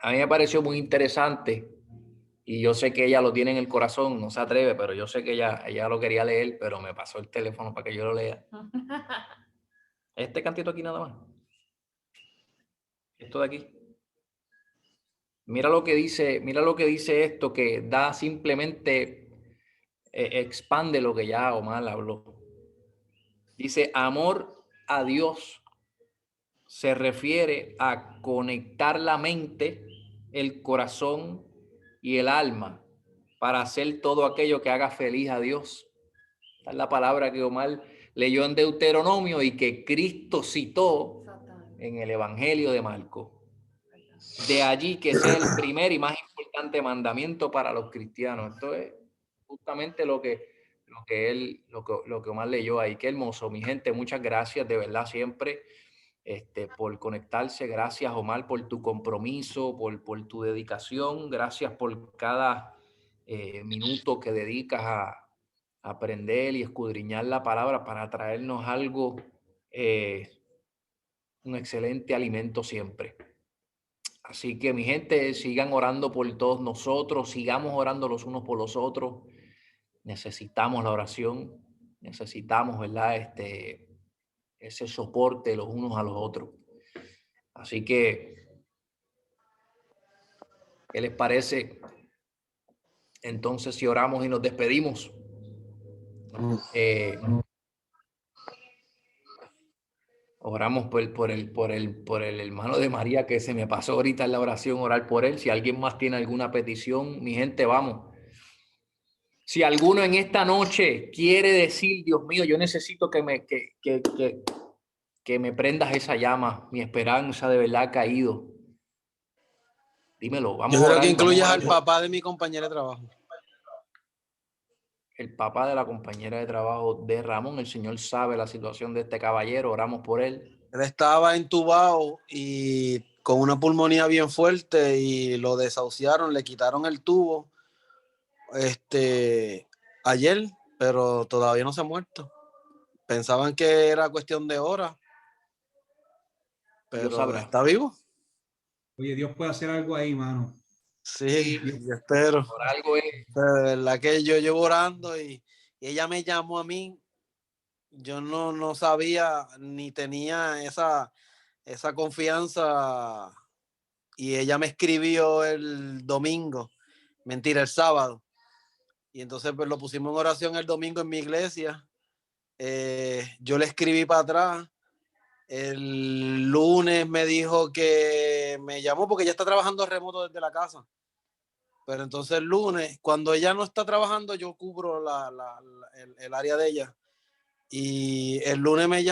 A mí me pareció muy interesante y yo sé que ella lo tiene en el corazón, no se atreve, pero yo sé que ella lo quería leer, pero me pasó el teléfono para que yo lo lea. Este cantito aquí nada más. Esto de aquí. Mira lo que dice esto, que da simplemente, expande lo que ya Omar habló. Dice, amor a Dios se refiere a conectar la mente, el corazón y el alma para hacer todo aquello que haga feliz a Dios. Esta es la palabra que Omar leyó en Deuteronomio y que Cristo citó en el Evangelio de Marcos. De allí que sea el primer y más importante mandamiento para los cristianos. Esto es justamente lo que Omar leyó ahí. Qué hermoso, mi gente. Muchas gracias de verdad siempre por conectarse. Gracias, Omar, por tu compromiso, por tu dedicación. Gracias por cada minuto que dedicas a aprender y escudriñar la palabra para traernos algo, un excelente alimento siempre. Así que, mi gente, sigan orando por todos nosotros, sigamos orando los unos por los otros. Necesitamos la oración, necesitamos, ¿verdad? Ese soporte los unos a los otros. Así que, ¿qué les parece? Entonces, si oramos y nos despedimos. Oramos por el hermano de María, que se me pasó ahorita en la oración, orar por él. Si alguien más tiene alguna petición, mi gente, vamos. Si alguno en esta noche quiere decir, Dios mío, yo necesito que me prendas esa llama, mi esperanza de verdad ha caído. Dímelo, vamos Yo a creo orar. que incluyas vamos a al orar. papá de mi compañera de trabajo. el papá de la compañera de trabajo de Ramón. El Señor sabe la situación de este caballero, oramos por él. Él estaba entubado y con una pulmonía bien fuerte y lo desahuciaron, le quitaron el tubo ayer, pero todavía no se ha muerto. Pensaban que era cuestión de horas, Dios pero sabrá. está vivo. Oye, Dios puede hacer algo ahí, mano. Sí, Sí, yo espero. por algo es. De verdad que yo llevo orando y ella me llamó a mí. Yo no sabía ni tenía esa confianza y ella me escribió el domingo, mentira, el sábado. Y entonces pues lo pusimos en oración el domingo en mi iglesia. Yo le escribí para atrás. El lunes me dijo que me llamó porque ella está trabajando remoto desde la casa. Pero entonces el lunes, cuando ella no está trabajando, yo cubro el área de ella. Y el lunes me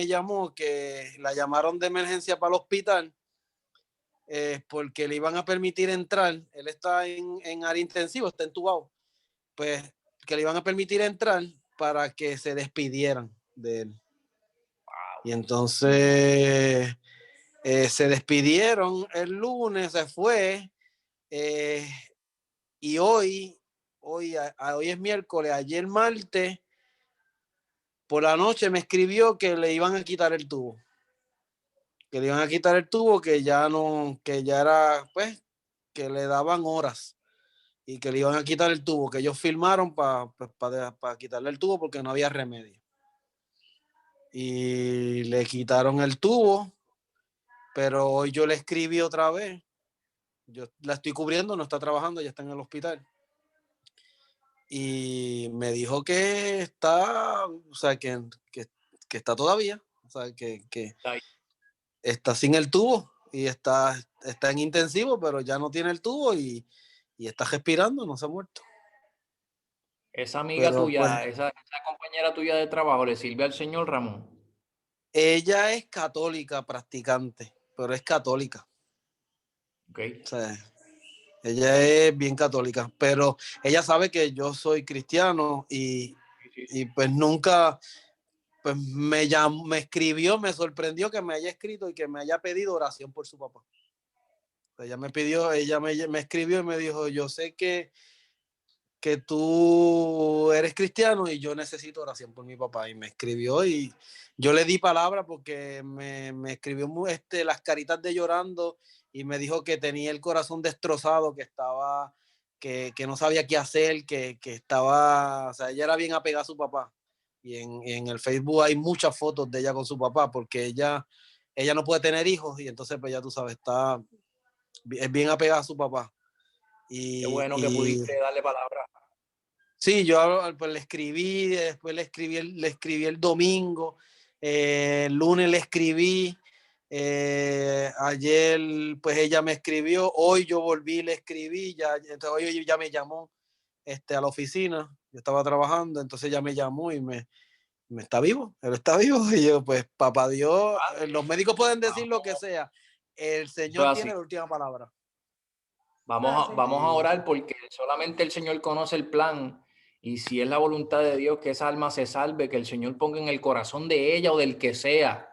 llamó que la llamaron de emergencia para el hospital porque le iban a permitir entrar. Él está en área intensiva, está entubado. Pues que le iban a permitir entrar para que se despidieran de él. Y entonces se despidieron el lunes, se fue. Y hoy es miércoles, ayer martes, por la noche me escribió que le iban a quitar el tubo. Que le iban a quitar el tubo, que ya no, que ya era, pues, que le daban horas y que le iban a quitar el tubo, que ellos firmaron para quitarle el tubo porque no había remedio. Y le quitaron el tubo, pero hoy yo le escribí otra vez. Yo la estoy cubriendo, no está trabajando, ya está en el hospital. Y me dijo que está, o sea, que está todavía, o sea, que está sin el tubo y está en intensivo, pero ya no tiene el tubo y está respirando, no se ha muerto. Esa amiga Pero pues tuya, esa compañera tuya de trabajo, ¿le sirve al Señor, Ramón? ella es católica practicante, pero es católica. Ok. O sea, ella es bien católica, pero ella sabe que yo soy cristiano y pues nunca, pues me escribió, me sorprendió que me haya escrito y que me haya pedido oración por su papá. Ella me pidió, ella me escribió y me dijo, yo sé que tú eres cristiano y yo necesito oración por mi papá. Y me escribió y yo le di palabra porque me escribió las caritas de llorando y me dijo que tenía el corazón destrozado, que estaba, que no sabía qué hacer, que estaba, o sea, ella era bien apegada a su papá. Y en el Facebook hay muchas fotos de ella con su papá porque ella no puede tener hijos y entonces pues ya tú sabes, es bien apegada a su papá. Qué bueno que pudiste darle palabra. Sí, yo pues le escribí, después le escribí el domingo, el lunes le escribí, ayer pues ella me escribió, hoy yo volví, le escribí, entonces hoy ya me llamó a la oficina, yo estaba trabajando, entonces ya me llamó y me está vivo, él está vivo, y yo pues papá Dios, los médicos pueden decir lo que sea, el Eso es Señor así. tiene la última palabra. Vamos a orar porque solamente el Señor conoce el plan y si es la voluntad de Dios que esa alma se salve, que el Señor ponga en el corazón de ella o del que sea.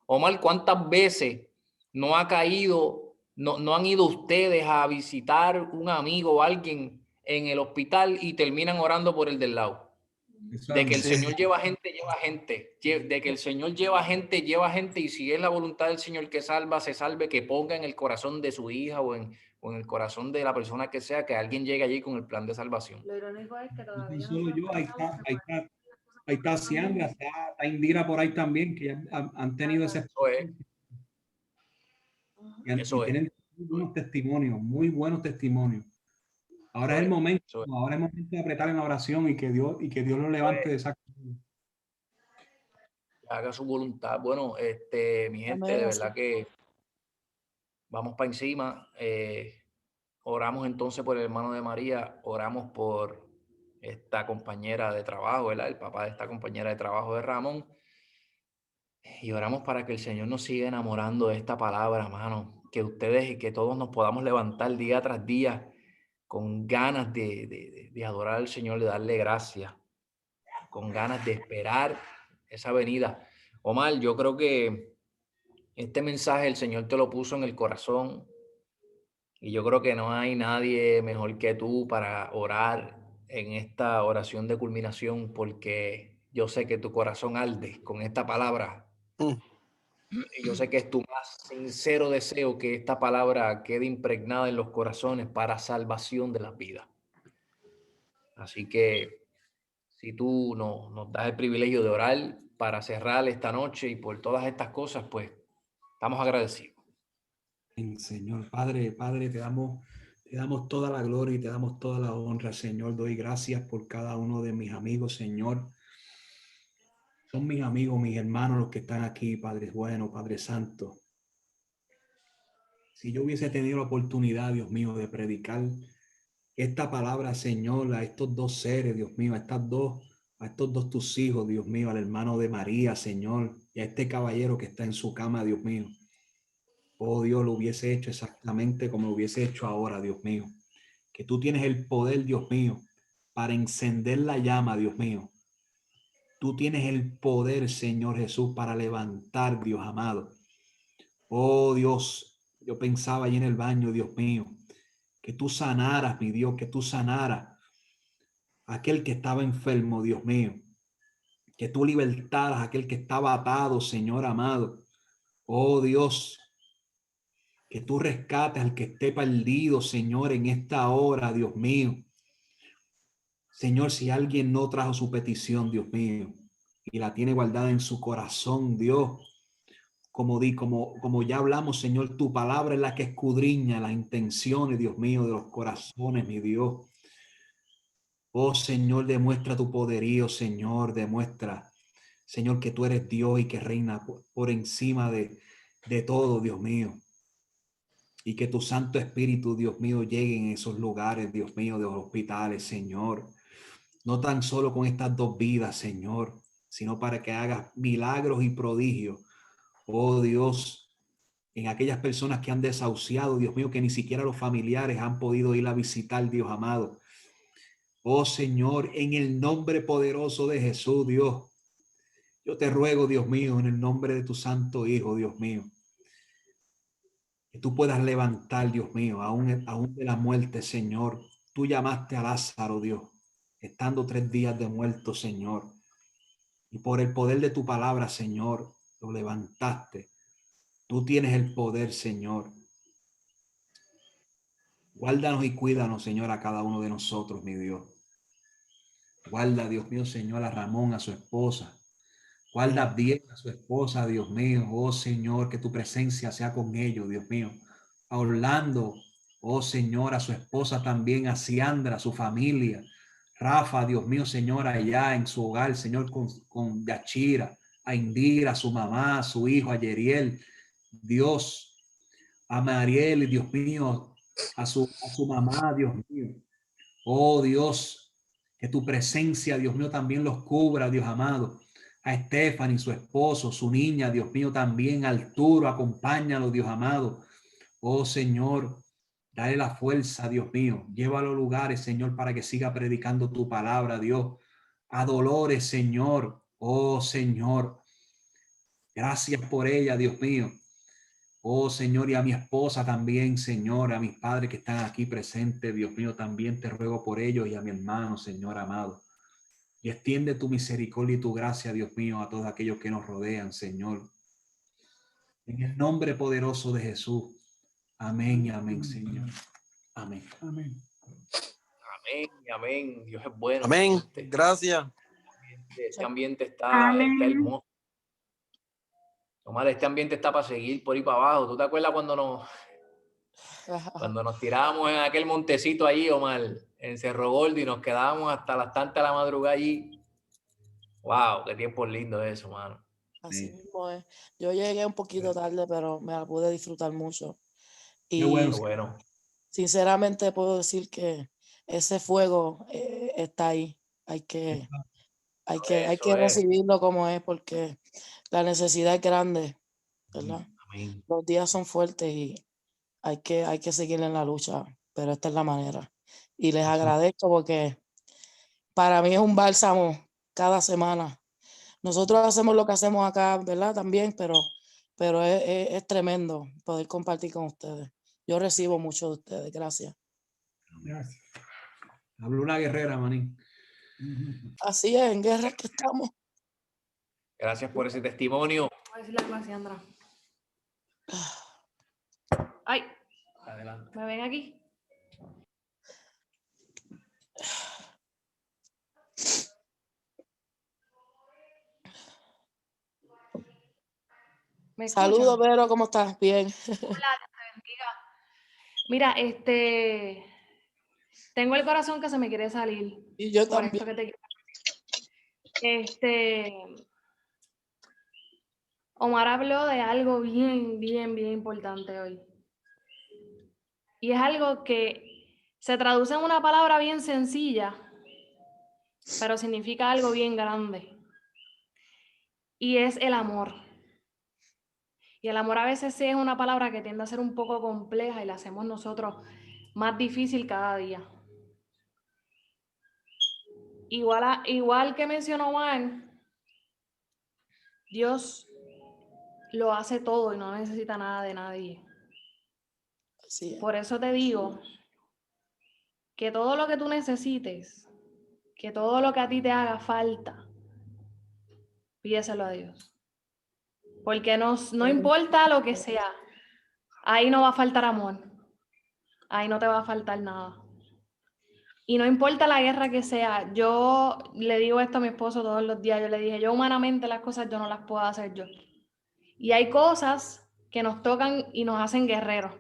Omar, ¿cuántas veces no ha caído, no han ido ustedes a visitar un amigo o alguien en el hospital y terminan orando por el del lado? De que el Sí. Señor lleva gente, de que el Señor lleva gente, y si es la voluntad del Señor que salva, se salve, que ponga en el corazón de su hija o en el corazón de la persona que sea, que alguien llegue allí con el plan de salvación. Lo irónico es que No todavía tan no solo se han yo, pasado, ahí está Ciandra, está Indira por ahí también, que han tenido ese Eso es, y eso es, tienen unos testimonios, muy buenos testimonios. Ahora es el momento, eso es. ahora es el momento de apretar en la oración y que Dios lo levante de esa. Haga su voluntad. Bueno, mi gente, Amén. de verdad que vamos para encima. Oramos entonces por el hermano de María, oramos por esta compañera de trabajo, ¿verdad? El papá de esta compañera de trabajo de Ramón. Y oramos para que el Señor nos siga enamorando de esta palabra, hermano. Que ustedes y que todos nos podamos levantar día tras día con ganas de adorar al Señor, de darle gracias, con ganas de esperar esa venida. Omar, yo creo que este mensaje el Señor te lo puso en el corazón y yo creo que no hay nadie mejor que tú para orar en esta oración de culminación, porque yo sé que tu corazón arde con esta palabra. Mm. Y yo sé que es tu más sincero deseo que esta palabra quede impregnada en los corazones para salvación de las vidas. Así que si tú nos das el privilegio de orar para cerrar esta noche y por todas estas cosas, pues estamos agradecidos. Señor, Padre, te damos toda la gloria y te damos toda la honra, Señor. Doy gracias por cada uno de mis amigos, Señor. Son mis amigos, mis hermanos los que están aquí, Padre bueno, Padre santo. Si yo hubiese tenido la oportunidad, Dios mío, de predicar esta palabra, Señor, a estos dos seres, Dios mío, a estos dos tus hijos, Dios mío, al hermano de María, Señor, y a este caballero que está en su cama, Dios mío. Oh Dios, lo hubiese hecho exactamente como lo hubiese hecho ahora, Dios mío. Que tú tienes el poder, Dios mío, para encender la llama, Dios mío. Tú tienes el poder, Señor Jesús, para levantar, Dios amado. Oh Dios, yo pensaba allí en el baño, Dios mío, que tú sanaras, mi Dios, que tú sanaras a aquel que estaba enfermo, Dios mío. Que tú libertaras a aquel que estaba atado, Señor amado. Oh Dios, que tú rescates al que esté perdido, Señor, en esta hora, Dios mío. Señor, si alguien no trajo su petición, Dios mío, y la tiene guardada en su corazón, Dios, como ya hablamos, Señor, tu palabra es la que escudriña las intenciones, Dios mío, de los corazones, mi Dios. Oh, Señor, demuestra tu poderío, Señor, demuestra, Señor, que tú eres Dios y que reina por encima de todo, Dios mío. Y que tu Santo Espíritu, Dios mío, llegue en esos lugares, Dios mío, de los hospitales, Señor. No tan solo con estas dos vidas, Señor, sino para que hagas milagros y prodigios. Oh Dios, en aquellas personas que han desahuciado, Dios mío, que ni siquiera los familiares han podido ir a visitar, Dios amado. Oh Señor, en el nombre poderoso de Jesús, Dios, yo te ruego, Dios mío, en el nombre de tu Santo Hijo, Dios mío, que tú puedas levantar, Dios mío, aún de la muerte, Señor. Tú llamaste a Lázaro, Dios, estando 3 días de muerto, Señor. Y por el poder de tu palabra, Señor, lo levantaste. Tú tienes el poder, Señor. Guárdanos y cuídanos, Señor, a cada uno de nosotros, mi Dios. Guarda, Dios mío, Señor, a Ramón, a su esposa. Guarda bien a su esposa, Dios mío. Oh, Señor, que tu presencia sea con ellos, Dios mío. A Orlando, oh, Señor, a su esposa también, a Ciandra, a su familia. Rafa, Dios mío, Señor, allá en su hogar, Señor, con Yachira, a Indira, a su mamá, a su hijo, a Yeriel, Dios, a Mariel, Dios mío, a su mamá, Dios mío. Oh Dios, que tu presencia, Dios mío, también los cubra, Dios amado. A Stephanie, su esposo, su niña, Dios mío, también, Arturo, acompáñalo, Dios amado. Oh Señor, dale la fuerza, Dios mío. Llévalo a lugares, Señor, para que siga predicando tu palabra, Dios. A Dolores, Señor. Oh Señor, gracias por ella, Dios mío. Oh Señor, y a mi esposa también, Señor, a mis padres que están aquí presentes, Dios mío, también te ruego por ellos y a mi hermano, Señor amado. Y extiende tu misericordia y tu gracia, Dios mío, a todos aquellos que nos rodean, Señor. En el nombre poderoso de Jesús. Amén y amén, Señor. Amén. Amén. Amén, amén. Dios es bueno. Amén. Gracias. Este ambiente está Amén. hermoso. Omar, este ambiente está para seguir por ahí para abajo. ¿Tú te acuerdas cuando nos tirábamos en aquel montecito allí, Omar, en Cerro Gordo, y nos quedábamos hasta las tantas de la madrugada allí? Wow, qué tiempo lindo eso, mano. Así Sí. mismo es. Yo llegué un poquito tarde, pero me la pude disfrutar mucho. Qué bueno. Qué Y bueno. sinceramente puedo decir que ese fuego está ahí. Hay que Eso es. recibirlo como es, porque la necesidad es grande, ¿verdad? Amén. Los días son fuertes y hay que seguir en la lucha, pero esta es la manera. y les agradezco porque para mí es un bálsamo cada semana. Nosotros hacemos lo que hacemos acá, ¿verdad? También, pero es tremendo poder compartir con ustedes. Yo recibo mucho de ustedes. Gracias. Gracias. Habló una guerrera, manín. Así es, en guerra que estamos. Gracias por ese testimonio. Voy a decirle algo a Sandra. Ay, Adelante. ¿me ven aquí? ¿Me Saludos, escuchan? Vero, ¿cómo estás? Bien. Hola, Dios te bendiga. Mira, tengo el corazón que se me quiere salir Y yo por también. esto que te quiero. Omar habló de algo bien, bien, bien importante hoy. Y es algo que se traduce en una palabra bien sencilla, pero significa algo bien grande. Y es el amor. Y el amor a veces sí es una palabra que tiende a ser un poco compleja y la hacemos nosotros más difícil cada día. Igual que mencionó Juan, Dios lo hace todo y no necesita nada de nadie. Así es. Por eso te digo que todo lo que tú necesites, que todo lo que a ti te haga falta, pídeselo a Dios. Porque no importa lo que sea, ahí no va a faltar amor, ahí no te va a faltar nada. Y no importa la guerra que sea, yo le digo esto a mi esposo todos los días, yo le dije, yo humanamente las cosas yo no las puedo hacer yo. Y hay cosas que nos tocan y nos hacen guerreros.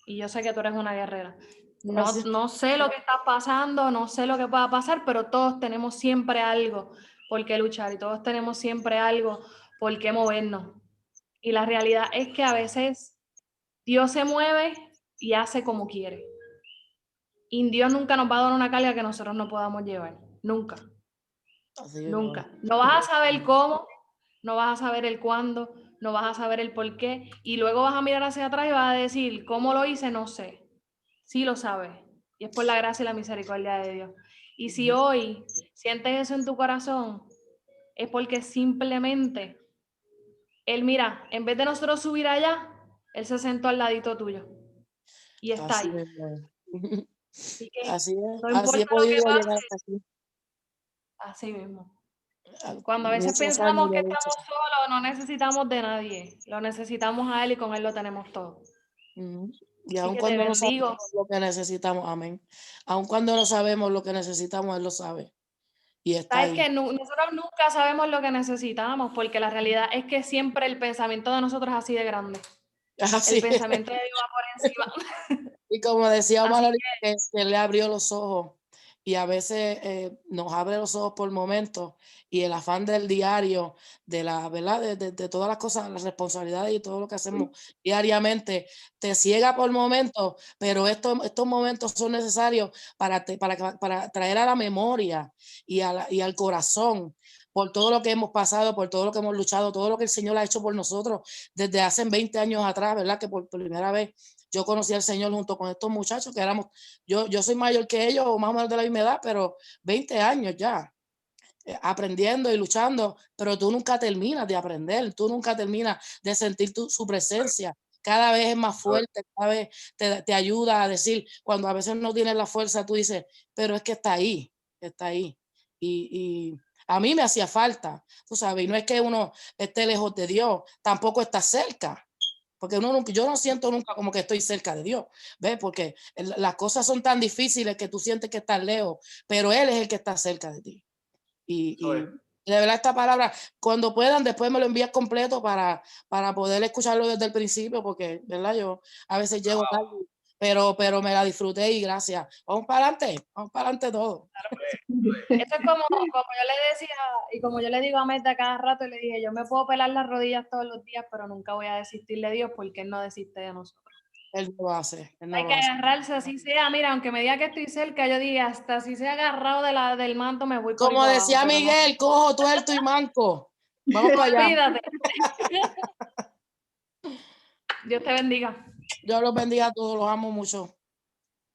Y yo sé que tú eres una guerrera. No sé lo que está pasando, no sé lo que pueda pasar, pero todos tenemos siempre algo por qué luchar y todos tenemos siempre algo por qué movernos. Y la realidad es que a veces Dios se mueve y hace como quiere. Y Dios nunca nos va a dar una carga que nosotros no podamos llevar. Nunca. Así es. Nunca. No vas a saber cómo, no vas a saber el cuándo, no vas a saber el por qué. Y luego vas a mirar hacia atrás y vas a decir, ¿cómo lo hice? No sé. Sí lo sabes. Y es por la gracia y la misericordia de Dios. Y si hoy sientes eso en tu corazón, es porque simplemente Él, mira, en vez de nosotros subir allá, Él se sentó al ladito tuyo. Y está Así ahí. es. Así que Así es. no Así he importa lo que podido llegar pase, hasta aquí. así mismo. Cuando a veces Muchos años pensamos que de lucha. estamos solos, no necesitamos de nadie. Lo necesitamos a Él y con Él lo tenemos todo. Y Así aun que te cuando no bendigo. sabemos lo que necesitamos, amén. Aun cuando no sabemos lo que necesitamos, Él lo sabe. Y está Sabes ahí. que nosotros nunca sabemos lo que necesitamos, porque la realidad es que siempre el pensamiento de nosotros es así de grande. Así El es. pensamiento de Dios va por encima. Y como decía Omar Así ahorita, que Él le abrió los ojos y a veces nos abre los ojos por momentos y el afán del diario, de la verdad, de todas las cosas, las responsabilidades y todo lo que hacemos diariamente, te ciega por momentos, pero estos momentos son necesarios para traer a la memoria y al corazón por todo lo que hemos pasado, por todo lo que hemos luchado, todo lo que el Señor ha hecho por nosotros desde hace 20 años atrás, ¿verdad? Que por primera vez yo conocí al Señor junto con estos muchachos que éramos, yo soy mayor que ellos, o más o menos de la misma edad, pero 20 años ya, aprendiendo y luchando, pero tú nunca terminas de aprender, tú nunca terminas de sentir su presencia. Cada vez es más fuerte, cada vez te ayuda a decir, cuando a veces no tienes la fuerza, tú dices, pero es que está ahí, está ahí. Y a mí me hacía falta, tú sabes, y no es que uno esté lejos de Dios, tampoco está cerca. Porque yo no siento nunca como que estoy cerca de Dios, ¿ves? Porque las cosas son tan difíciles que tú sientes que estás lejos, pero Él es el que está cerca de ti. Y de verdad esta palabra, cuando puedan, después me lo envías completo para poder escucharlo desde el principio, porque, ¿verdad? Yo a veces llego tarde, pero me la disfruté y gracias. Vamos para adelante todo. Esto es como yo le decía, y como yo le digo a Meta cada rato, le dije, yo me puedo pelar las rodillas todos los días, pero nunca voy a desistir de Dios porque Él no desiste de nosotros. Él no lo hace. Él no Hay lo que hace. agarrarse, así sea, mira, aunque me diga que estoy cerca, yo diga, hasta si sea agarrado del manto, me voy por ahí Como para decía abajo, pero Miguel, cojo, tuerto y manco. Vamos no, para allá. olvídate. Dios te bendiga. Dios los bendiga a todos, los amo mucho.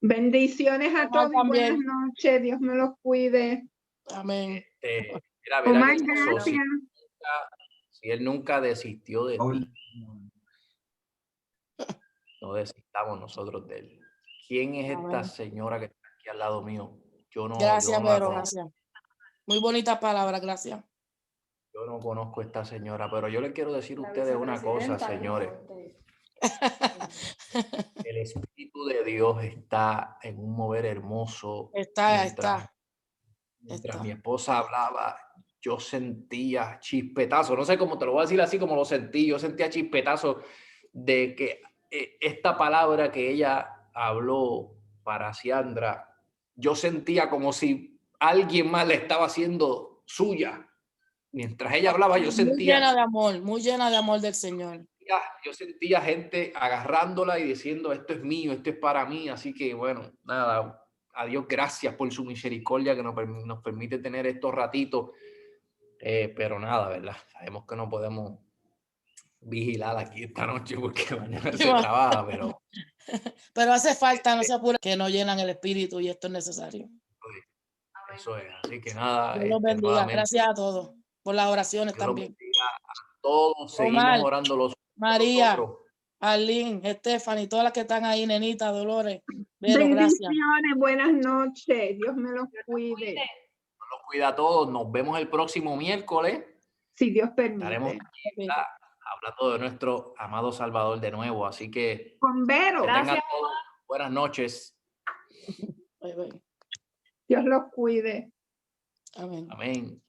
Bendiciones a Omar todos y buenas también. noches. Dios me los cuide. Amén. Mira, Omar, ¿qué pasó? gracias. Si él nunca desistió de Paul. ti, no desistamos nosotros de él. ¿Quién es esta Amén. señora que está aquí al lado mío? Yo no Gracias, la Vero, conozco. gracias. Muy bonitas palabras, gracias. Yo no conozco a esta señora, pero yo le quiero decir a ustedes una cosa, señores. El Espíritu de Dios está en un mover hermoso. Mientras mi esposa hablaba, yo sentía chispetazo. No sé cómo te lo voy a decir así como lo sentí. Yo sentía chispetazo de que esta palabra que ella habló para Ciandra, yo sentía como si alguien más la estaba haciendo suya. Mientras ella hablaba, yo Muy sentía... muy llena de amor del Señor. Yo sentía gente agarrándola y diciendo, esto es mío, esto es para mí. Así que, bueno, nada, a Dios gracias por su misericordia que nos permite tener estos ratitos. Pero nada, ¿verdad? Sabemos que no podemos vigilar aquí esta noche porque mañana se trabaja, pero hace falta, no se apure, que no llenan el espíritu y esto es necesario. Eso es. Así que nada, Dios los bendiga. nuevamente, Gracias a todos por las oraciones Dios los también. bendiga a todos. Seguimos Omar, orando los María, nosotros. Arlene, Stephanie, todas las que están ahí, Nenita, Dolores, Vero, gracias. Bendiciones, buenas noches. Dios me los cuide. Los cuida a todos. Nos vemos el próximo miércoles. Si Dios Estaremos permite. aquí, hablando de nuestro amado Salvador de nuevo. Así que Con Vero. que tengan todos buenas noches. Bye, bye. Dios los cuide. Amén. Amén.